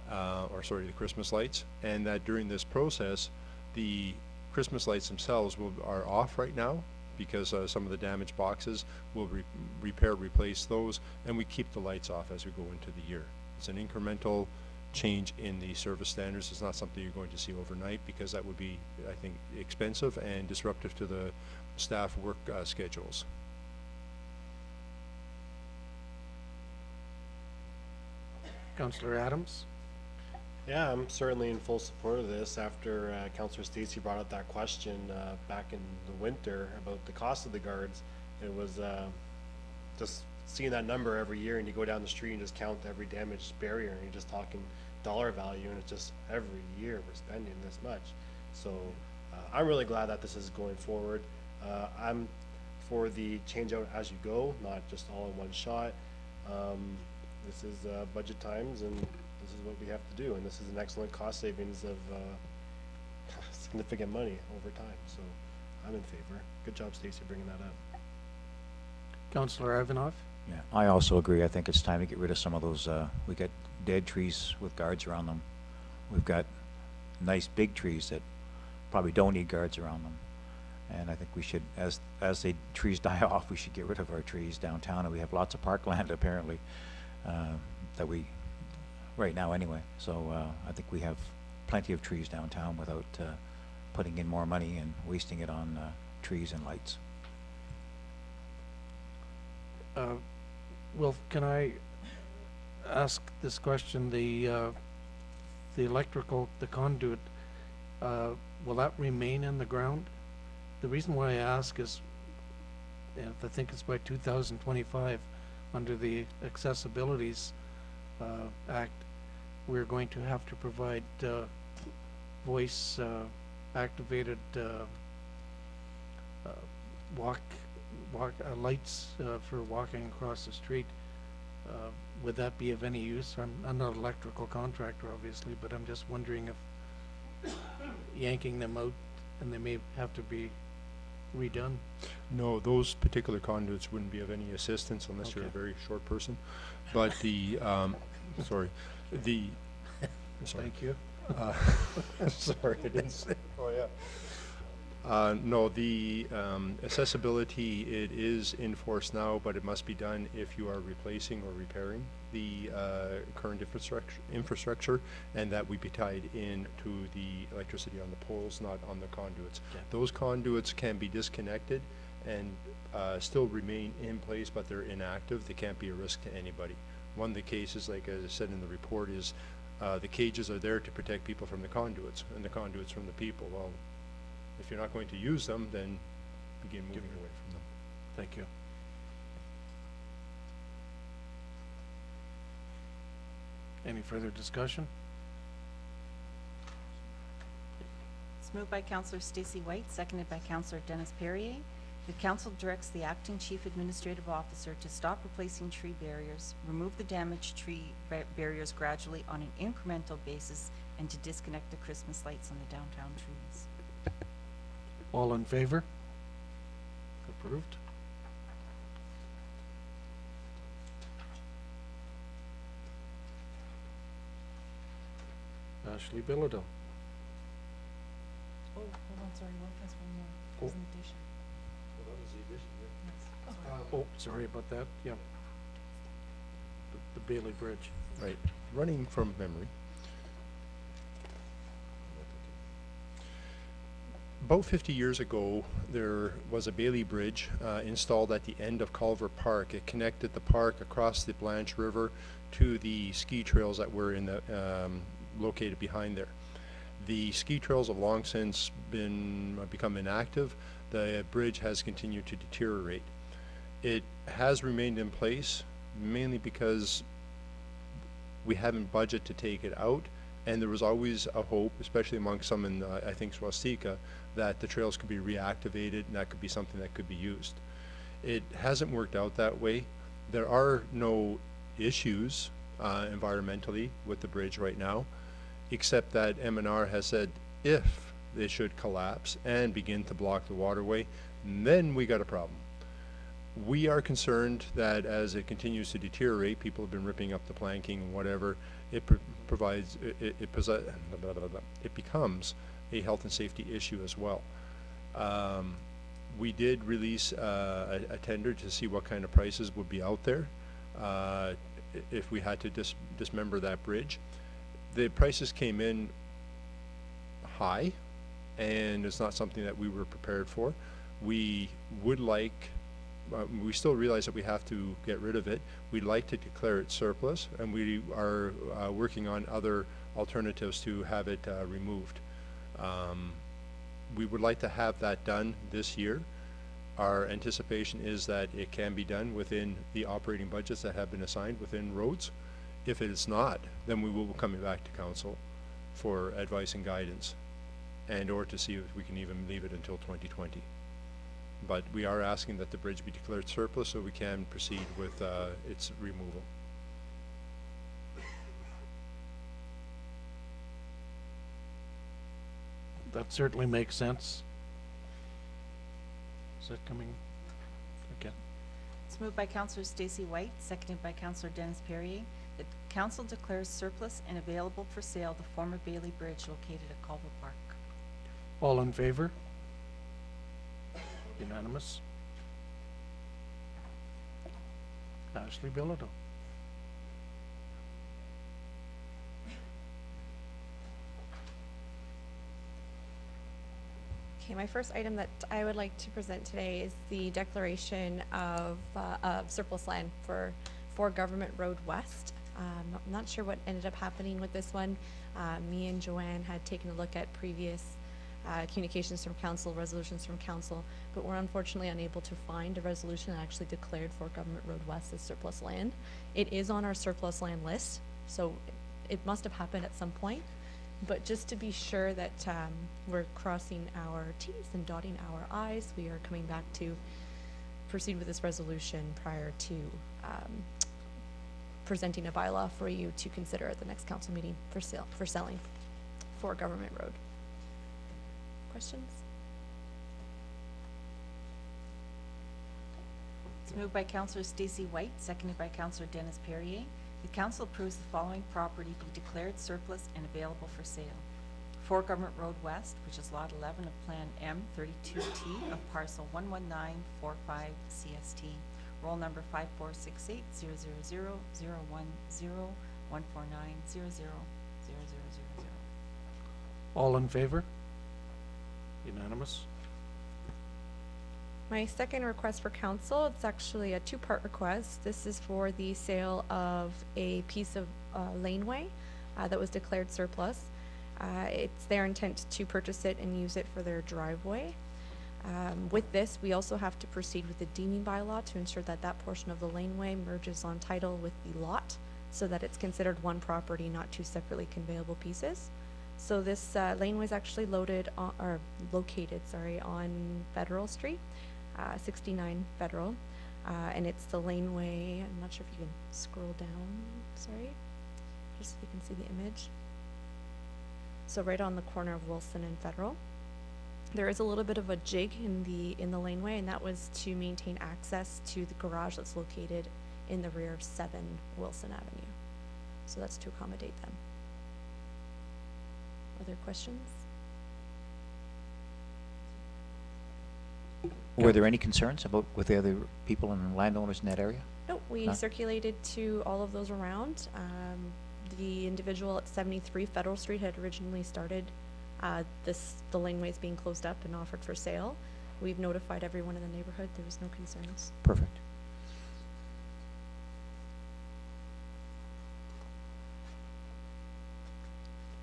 the Christmas lights, and that during this process, the Christmas lights themselves are off right now because some of the damaged boxes will replace those, and we keep the lights off as we go into the year. It's an incremental change in the service standards. It's not something you're going to see overnight, because that would be, I think, expensive and disruptive to the staff work schedules. Councillor Adams? Yeah, I'm certainly in full support of this. After Councillor Stacey brought up that question back in the winter about the cost of the guards, it was just seeing that number every year, and you go down the street and just count every damaged barrier, and you're just talking dollar value, and it's just every year we're spending this much. So I'm really glad that this is going forward. I'm for the change out as you go, not just all in one shot. This is budget times, and this is what we have to do, and this is an excellent cost savings of significant money over time, so I'm in favor. Good job, Stacey, bringing that up. Councillor Ivanov? Yeah, I also agree. I think it's time to get rid of some of those, we got dead trees with guards around them. We've got nice big trees that probably don't need guards around them. And I think we should, as the trees die off, we should get rid of our trees downtown, and we have lots of parkland apparently, that we right now anyway. So I think we have plenty of trees downtown without putting in more money and wasting it on trees and lights. Well, can I ask this question? The electrical, the conduit, will that remain in the ground? The reason why I ask is, and I think it's by 2025, under the Accessibilities Act, we're going to have to provide voice activated lights for walking across the street. Would that be of any use? I'm not an electrical contractor, obviously, but I'm just wondering if yanking them out and they may have to be redone. No, those particular conduits wouldn't be of any assistance unless you're a Okay. very short person. But the, sorry, the, sorry. Thank you. Sorry, I didn't say, oh, yeah. No, the accessibility, it is in force now, but it must be done if you are replacing or repairing the current infrastructure, and that would be tied in to the electricity on the poles, not on the conduits. Okay. Those conduits can be disconnected and still remain in place, but they're inactive. They can't be a risk to anybody. One of the cases, like as I said in the report, is the cages are there to protect people from the conduits, and the conduits from the people. Well, if you're not going to use them, then begin moving away from them. Thank you. Any further discussion? It's moved by Councillor Stacy White, seconded by Councillor Dennis Perrier. The council directs the acting chief administrative officer to stop replacing tree barriers, remove the damaged tree barriers gradually on an incremental basis, and to disconnect the Christmas lights on the downtown trees. All in favor? Approved. Ashley Bilodeau. Oh, hold on, sorry, one plus one more Oh. presentation. Oh, sorry about that, yeah. The Bailey Bridge. Right. Running from memory. About 50 years ago, there was a Bailey Bridge installed at the end of Culver Park. It connected the park across the Blanche River to the ski trails that were in the located behind there. The ski trails have long since become inactive. The bridge has continued to deteriorate. It has remained in place mainly because we haven't budgeted to take it out, and there was always a hope, especially among some in, I think, Swastika, that the trails could be reactivated and that could be something that could be used. It hasn't worked out that way. There are no issues environmentally with the bridge right now, except that M&R has said if they should collapse and begin to block the waterway, then we got a problem. We are concerned that as it continues to deteriorate, people have been ripping up the planking and whatever, it becomes a health and safety issue as well. We did release a tender to see what kind of prices would be out there if we had to dismember that bridge. The prices came in high, and it's not something that we were prepared for. We would like, we still realize that we have to get rid of it. We'd like to declare it surplus, and we are working on other alternatives to have it removed. We would like to have that done this year. Our anticipation is that it can be done within the operating budgets that have been assigned within roads. If it is not, then we will be coming back to council for advice and guidance, and or to see if we can even leave it until 2020. But we are asking that the bridge be declared surplus so we can proceed with its removal. That certainly makes sense. Is that coming again? It's moved by Councillor Stacy White, seconded by Councillor Dennis Perrier, that council declares surplus and available for sale the former Bailey Bridge located at Culver Park. All in favor? Unanimous. Ashley Bilodeau. Okay, my first item that I would like to present today is the declaration of surplus land for Government Road West. I'm not sure what ended up happening with this one. Me and Joanne had taken a look at previous communications from council, resolutions from council, but we're unfortunately unable to find a resolution that actually declared for Government Road West as surplus land. It is on our surplus land list, so it must have happened at some point. But just to be sure that we're crossing our T's and dotting our I's, we are coming back to proceed with this resolution prior to presenting a bylaw for you to consider at the next council meeting for selling for Government Road. Questions? It's moved by Councillor Stacy White, seconded by Councillor Dennis Perrier. The council approves the following property be declared surplus and available for sale. 4 Government Road West, which is Lot 11 of Plan M32T of Parcel 11945 CST. Roll number 5468 000 010 149 00 0000. All in favor? Unanimous. My second request for council, it's actually a two-part request. This is for the sale of a piece of laneway that was declared surplus. It's their intent to purchase it and use it for their driveway. With this, we also have to proceed with the deeming bylaw to ensure that that portion of the laneway merges on title with the lot so that it's considered one property, not two separately conveyable pieces. So this laneway is actually located on Federal Street. 69 Federal, and it's the laneway. I'm not sure if you can scroll down, sorry, just so you can see the image. So right on the corner of Wilson and Federal. There is a little bit of a jig in the laneway, and that was to maintain access to the garage that's located in the rear of 7 Wilson Avenue. So that's to accommodate them. Other questions? Were there any concerns with the other people and landowners in that area? No, we No? circulated to all of those around. The individual at 73 Federal Street had originally started the laneways being closed up and offered for sale. We've notified everyone in the neighborhood. There was no concerns. Perfect.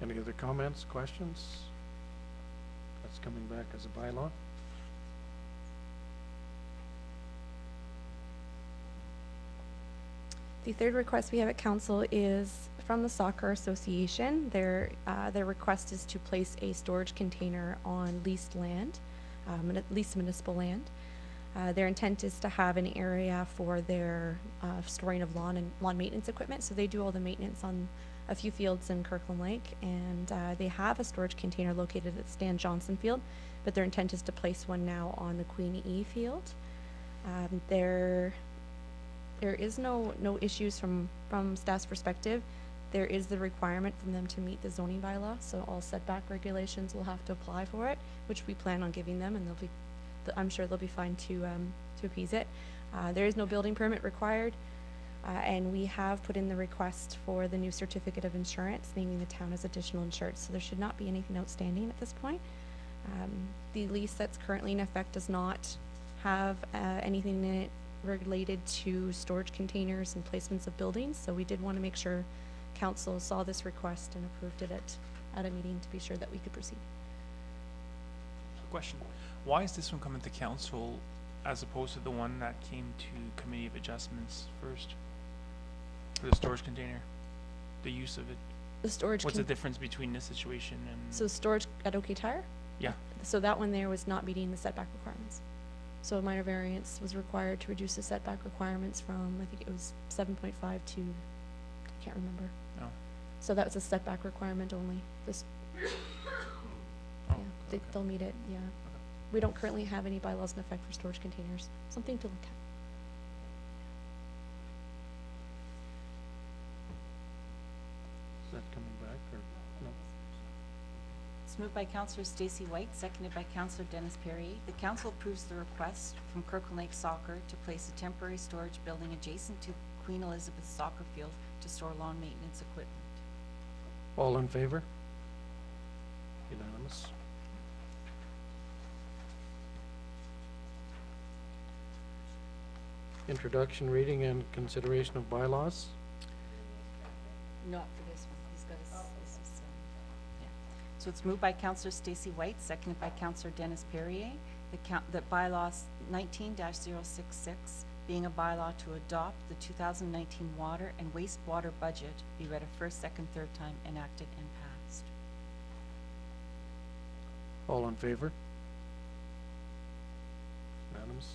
Any other comments, questions? That's coming back as a bylaw. The third request we have at council is from the Soccer Association. Their request is to place a storage container on leased land, leased municipal land. Their intent is to have an area for their storing of lawn maintenance equipment. So they do all the maintenance on a few fields in Kirkland Lake, and they have a storage container located at Stan Johnson Field, but their intent is to place one now on the Queen E Field. There is no issues from staff's perspective. There is the requirement from them to meet the zoning bylaw, so all setback regulations will have to apply for it, which we plan on giving them, and I'm sure they'll be fine to appease it. There is no building permit required, and we have put in the request for the new certificate of insurance, naming the town as additional insured, so there should not be anything outstanding at this point. The lease that's currently in effect does not have anything in it related to storage containers and placements of buildings, so we did want to make sure council saw this request and approved it at a meeting to be sure that we could proceed. Question: why is this one coming to council as opposed to the one that came to Committee of Adjustments first? For the storage container, the use of it. The storage. What's the difference between this situation and? So storage at OK Tire? Yeah. So that one there was not meeting the setback requirements. So a minor variance was required to reduce the setback requirements from, I think it was 7.5 to, I can't remember. No. So that was a setback requirement only. This. Oh, Yeah, they'll meet it, yeah. We don't currently have any bylaws in effect for storage containers. Something to look at. Is that coming back or no? It's moved by Councillor Stacy White, seconded by Councillor Dennis Perrier. The council approves the request from Kirkland Lake Soccer to place a temporary storage building adjacent to Queen Elizabeth Soccer Field to store lawn maintenance equipment. All in favor? Unanimous. Introduction, reading, and consideration of bylaws. Not for this one, he's got this is, yeah. So it's moved by Counselor Stacy White, seconded by Counselor Dennis Perrier, that bylaws 19-066, being a bylaw to adopt the 2019 water and wastewater budget, be read a first, second, third time, enacted and passed. All in favor? Unanimous.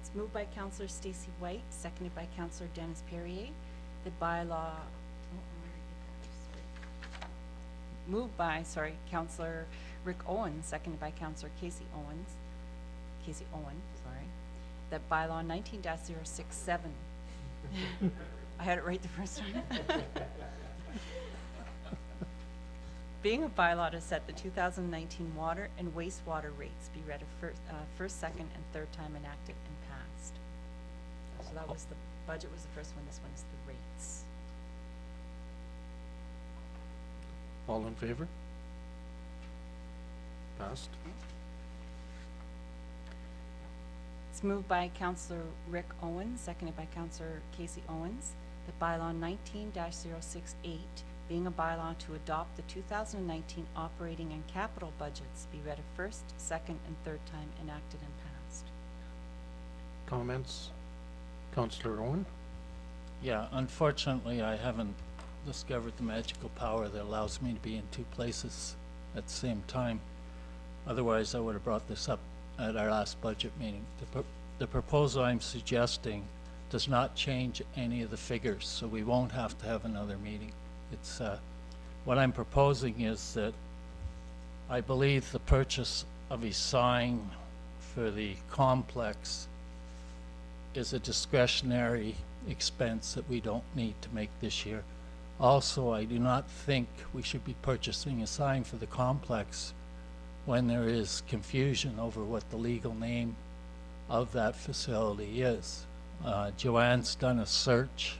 It's moved by Counselor Stacy White, seconded by Counselor Dennis Perrier, that bylaw, moved by, Counselor Rick Owen, seconded by Counselor Casey Owen, that bylaw 19-067. I had it right the first time. Being a bylaw to set the 2019 water and wastewater rates, be read a first, second, and third time, enacted and passed. So that was the budget was the first one. This one is the rates. All in favor? Passed. It's moved by Counselor Rick Owens, seconded by Counselor Casey Owens, that bylaw 19-068, being a bylaw to adopt the 2019 operating and capital budgets, be read a first, second, and third time, enacted and passed. Comments? Counselor Owen? Yeah, unfortunately, I haven't discovered the magical power that allows me to be in two places at the same time. Otherwise, I would have brought this up at our last budget meeting. The proposal I'm suggesting does not change any of the figures, so we won't have to have another meeting. It's, what I'm proposing is that I believe the purchase of a sign for the complex is a discretionary expense that we don't need to make this year. Also, I do not think we should be purchasing a sign for the complex when there is confusion over what the legal name of that facility is. Joanne's done a search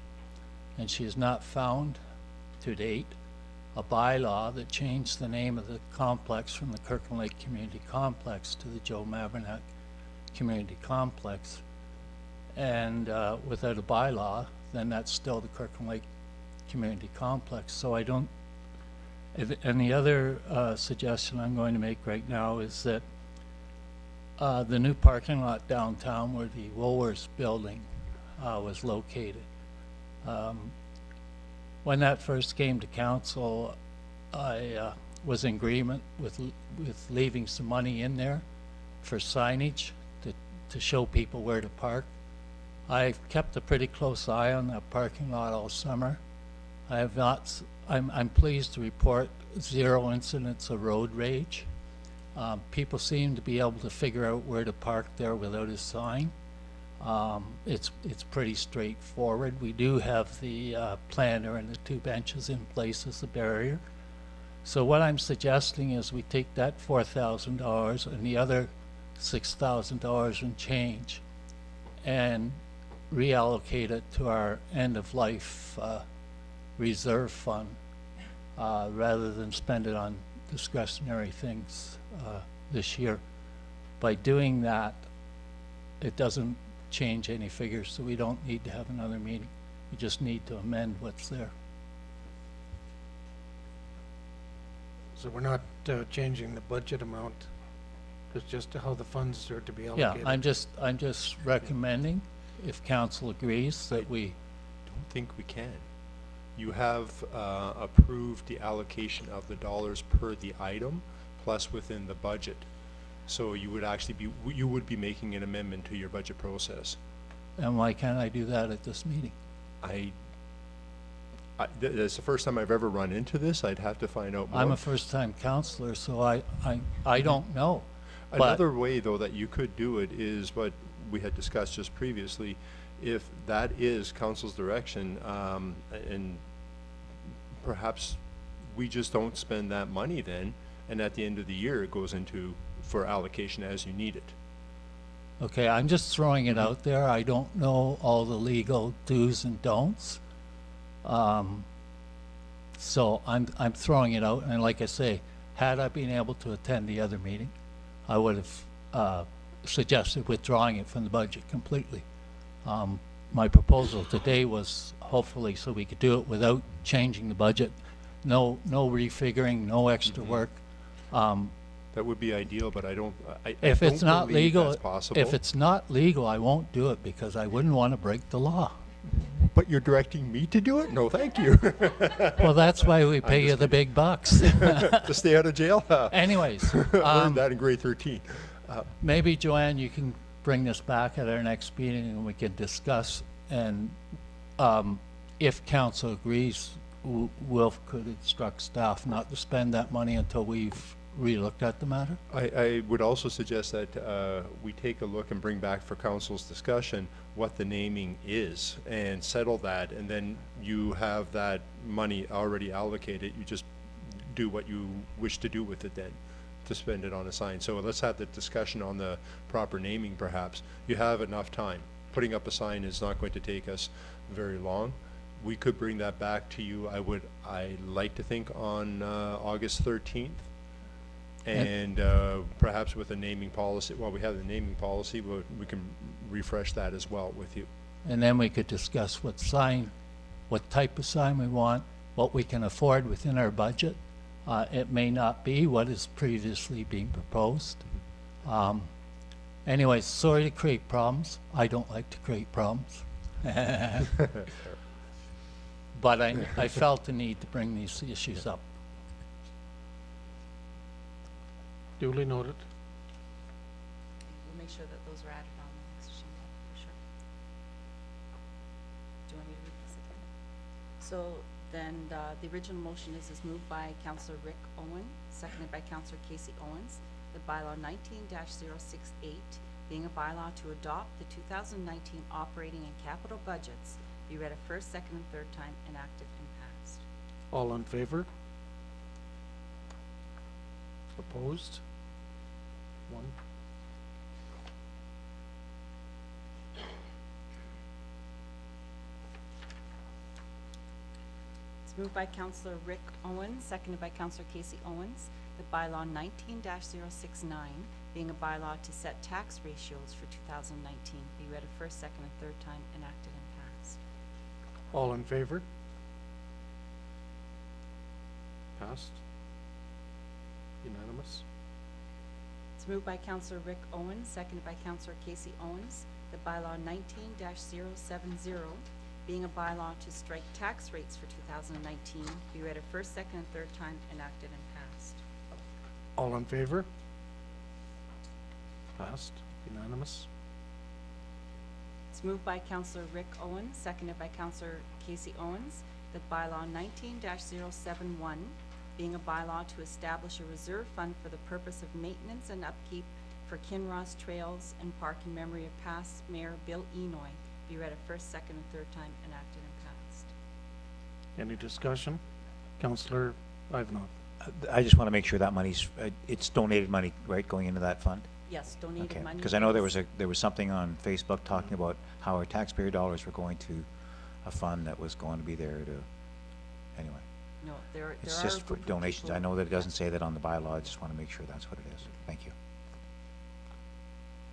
and she has not found to date a bylaw that changed the name of the complex from the Kirkland Lake Community Complex to the Joe Mabernack Community Complex. And without a bylaw, then that's still the Kirkland Lake Community Complex. So I don't, and the other suggestion I'm going to make right now is that the new parking lot downtown where the Woolworths building was located. When that first came to council, I was in agreement with leaving some money in there for signage to show people where to park. I've kept a pretty close eye on that parking lot all summer. I have not, I'm pleased to report 0 incidents of road rage. People seem to be able to figure out where to park there without a sign. It's pretty straightforward. We do have the planter and the 2 benches in place as a barrier. So what I'm suggesting is we take that $4,000 and the other $6,000 and change and reallocate it to our end-of-life reserve fund rather than spend it on discretionary things this year. By doing that, it doesn't change any figures, so we don't need to have another meeting. We just need to amend what's there. So we're not changing the budget amount, it's just how the funds are to be Yeah, allocated. I'm just recommending, if council agrees, that we Don't think we can. You have approved the allocation of the dollars per the item, plus within the budget. So you would actually be, you would be making an amendment to your budget process. and why can't I do that at this meeting? That's the first time I've ever run into this. I'd have to find out more. I'm a first-time counselor, so I don't know. But Another way, though, that you could do it is what we had discussed just previously. If that is council's direction, and perhaps we just don't spend that money then, and at the end of the year, it goes into, for allocation as you need it. Okay, I'm just throwing it out there. I don't know all the legal do's and don'ts. So I'm throwing it out, and like I say, had I been able to attend the other meeting, I would have suggested withdrawing it from the budget completely. My proposal today was hopefully so we could do it without changing the budget. No refiguring, no extra work. That would be ideal, but I don't If it's not believe legal, that's possible. if it's not legal, I won't do it because I wouldn't want to break the law. But you're directing me to do it? No, thank you. Well, that's why we pay you the big bucks. To stay out of jail? Anyways, Learned that in grade 13. maybe Joanne, you can bring this back at our next meeting and we can discuss. And if council agrees, Wilf could instruct staff not to spend that money until we've relooked at the matter. I would also suggest that we take a look and bring back for council's discussion what the naming is and settle that, and then you have that money already allocated. You just do what you wish to do with it then, to spend it on a sign. So let's have the discussion on the proper naming perhaps. You have enough time. Putting up a sign is not going to take us very long. We could bring that back to you, I like to think on August 13th. And perhaps with a naming policy, well, we have the naming policy, but we can refresh that as well with you. And then we could discuss what sign, what type of sign we want, what we can afford within our budget. It may not be what is previously being proposed. Anyways, sorry to create problems. I don't like to create problems. But I felt the need to bring these issues up. Duly noted. We'll make sure that those are added on the next agenda, for sure. Do you want me to read this again? So then the original motion is moved by Councillor Rick Owen, seconded by Councillor Casey Owens, that bylaw 19-068, being a bylaw to adopt the 2019 operating and capital budgets, be read a first, second, and third time, enacted and passed. All in favor? Opposed? One. It's moved by Councillor Rick Owens, seconded by Councillor Casey Owens, that bylaw 19-069, being a bylaw to set tax ratios for 2019, be read a first, second, and third time, enacted and passed. All in favor? Passed. Unanimous. It's moved by Councillor Rick Owens, seconded by Councillor Casey Owens, that bylaw 19-070, being a bylaw to strike tax rates for 2019, be read a first, second, and third time, enacted and passed. All in favor? Passed. Unanimous. It's moved by Councillor Rick Owens, seconded by Councillor Casey Owens, that bylaw 19-071, being a bylaw to establish a reserve fund for the purpose of maintenance and upkeep for Kinross Trails and Park in memory of past Mayor Bill Enoy, be read a first, second, and third time, enacted and passed. Any discussion? Councillor Ivanov. I just want to make sure that money's, it's donated money, right, going into that fund? Yes, donated Okay, money. because I know there was something on Facebook talking about how our taxpayer dollars were going to a fund that was going to be there to, anyway. No, there It's are just a for group of donations. people- I know that it doesn't say that on the bylaw. I just want to make sure that's what it is. Thank you.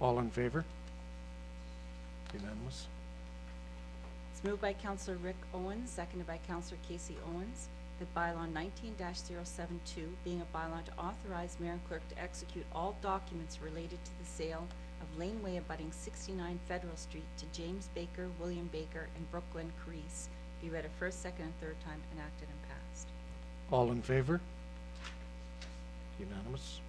All in favor? Unanimous. It's moved by Councillor Rick Owens, seconded by Councillor Casey Owens, that bylaw 19-072, being a bylaw to authorize mayor and clerk to execute all documents related to the sale of laneway abutting 69 Federal Street to James Baker, William Baker, and Brooklyn Crease, be read a first, second, and third time, enacted and passed. All in favor? Unanimous.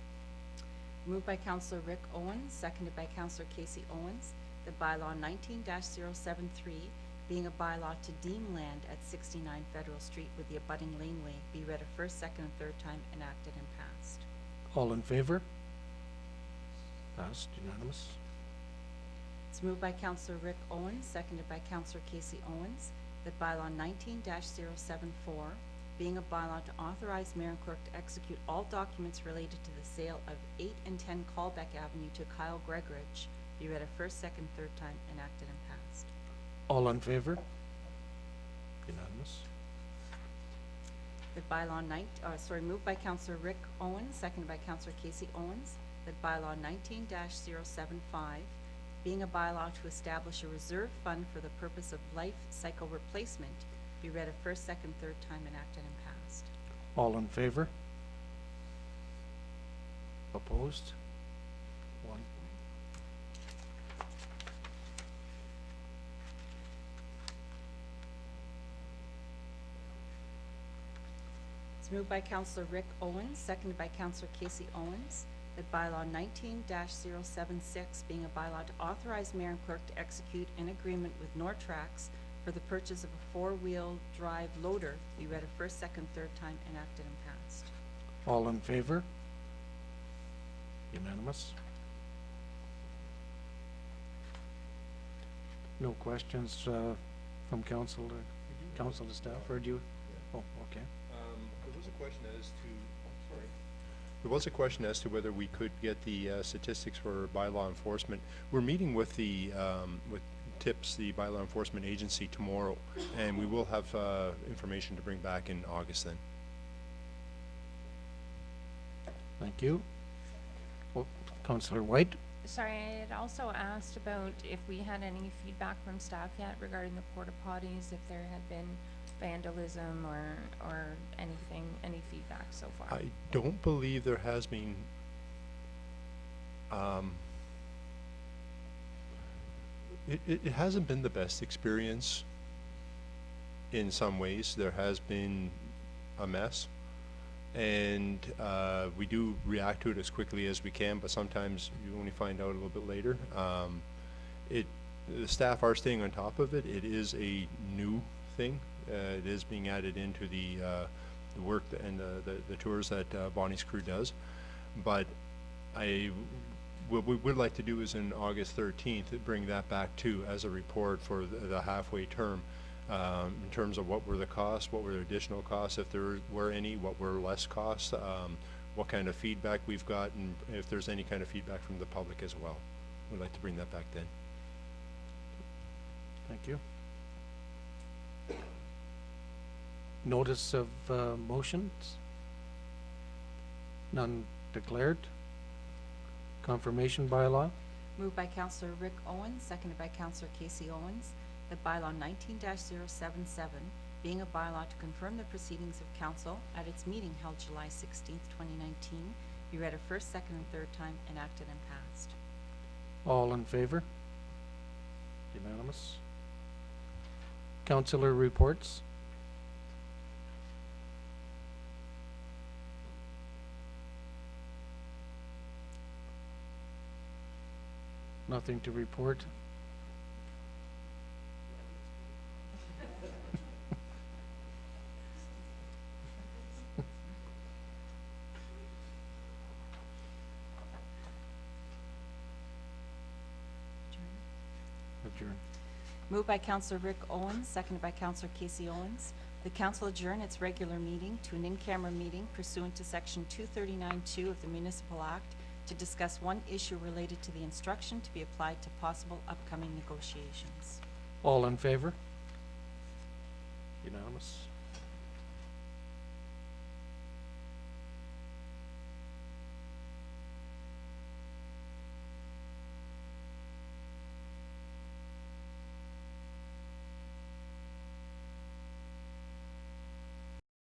Moved by Councillor Rick Owens, seconded by Councillor Casey Owens, that bylaw 19-073, being a bylaw to deem land at 69 Federal Street with the abutting laneway, be read a first, second, and third time, enacted and passed. All in favor? Passed. Unanimous. It's moved by Councillor Rick Owens, seconded by Councillor Casey Owens, that bylaw 19-074, being a bylaw to authorize mayor and clerk to execute all documents related to the sale of 8 and 10 Callback Avenue to Kyle Gregorich, be read a first, second, third time, enacted and passed. All in favor? Unanimous. That bylaw moved by Councillor Rick Owens, seconded by Councillor Casey Owens, that bylaw 19-075, being a bylaw to establish a reserve fund for the purpose of life cycle replacement, be read a first, second, third time, enacted and passed. All in favor? Opposed? One. It's moved by Councillor Rick Owens, seconded by Councillor Casey Owens, that bylaw 19-076, being a bylaw to authorize mayor and clerk to execute an agreement with Nortrax for the purchase of a four-wheel drive loader, be read a first, second, third time, enacted and passed. All in favor? Unanimous. No questions from council to staff, or do you? Oh, okay. There was a question as to, there was a question as to whether we could get the statistics for bylaw enforcement. We're meeting with the, with TIPS, the bylaw enforcement agency, tomorrow, and we will have information to bring back in August then. Thank you. Oh, Councillor White? Sorry, I had also asked about if we had any feedback from staff yet regarding the porta potties, if there had been vandalism or anything, any feedback so far. I don't believe there has been it hasn't been the best experience in some ways. There has been a mess, and we do react to it as quickly as we can, but sometimes you only find out a little bit later. The staff are staying on top of it. It is a new thing. It is being added into the work and the tours that Bonnie's crew does. But what we would like to do is in August 13th, bring that back too as a report for the halfway term, in terms of what were the costs, what were the additional costs, if there were any, what were less costs, what kind of feedback we've got, and if there's any kind of feedback from the public as well. We'd like to bring that back then. Thank you. Notice of motions? None declared. Confirmation bylaw? Moved by Councillor Rick Owens, seconded by Councillor Casey Owens, that bylaw 19-077, being a bylaw to confirm the proceedings of council at its meeting held July 16th, 2019, be read a first, second, and third time, enacted and passed. All in favor? Unanimous. Councillor reports? Nothing to report. Adjourn. Moved by Councillor Rick Owens, seconded by Councillor Casey Owens. The council adjourn its regular meeting to an in-camera meeting pursuant to Section 239(2) of the Municipal Act to discuss one issue related to the instruction to be applied to possible upcoming negotiations. All in favor? Unanimous.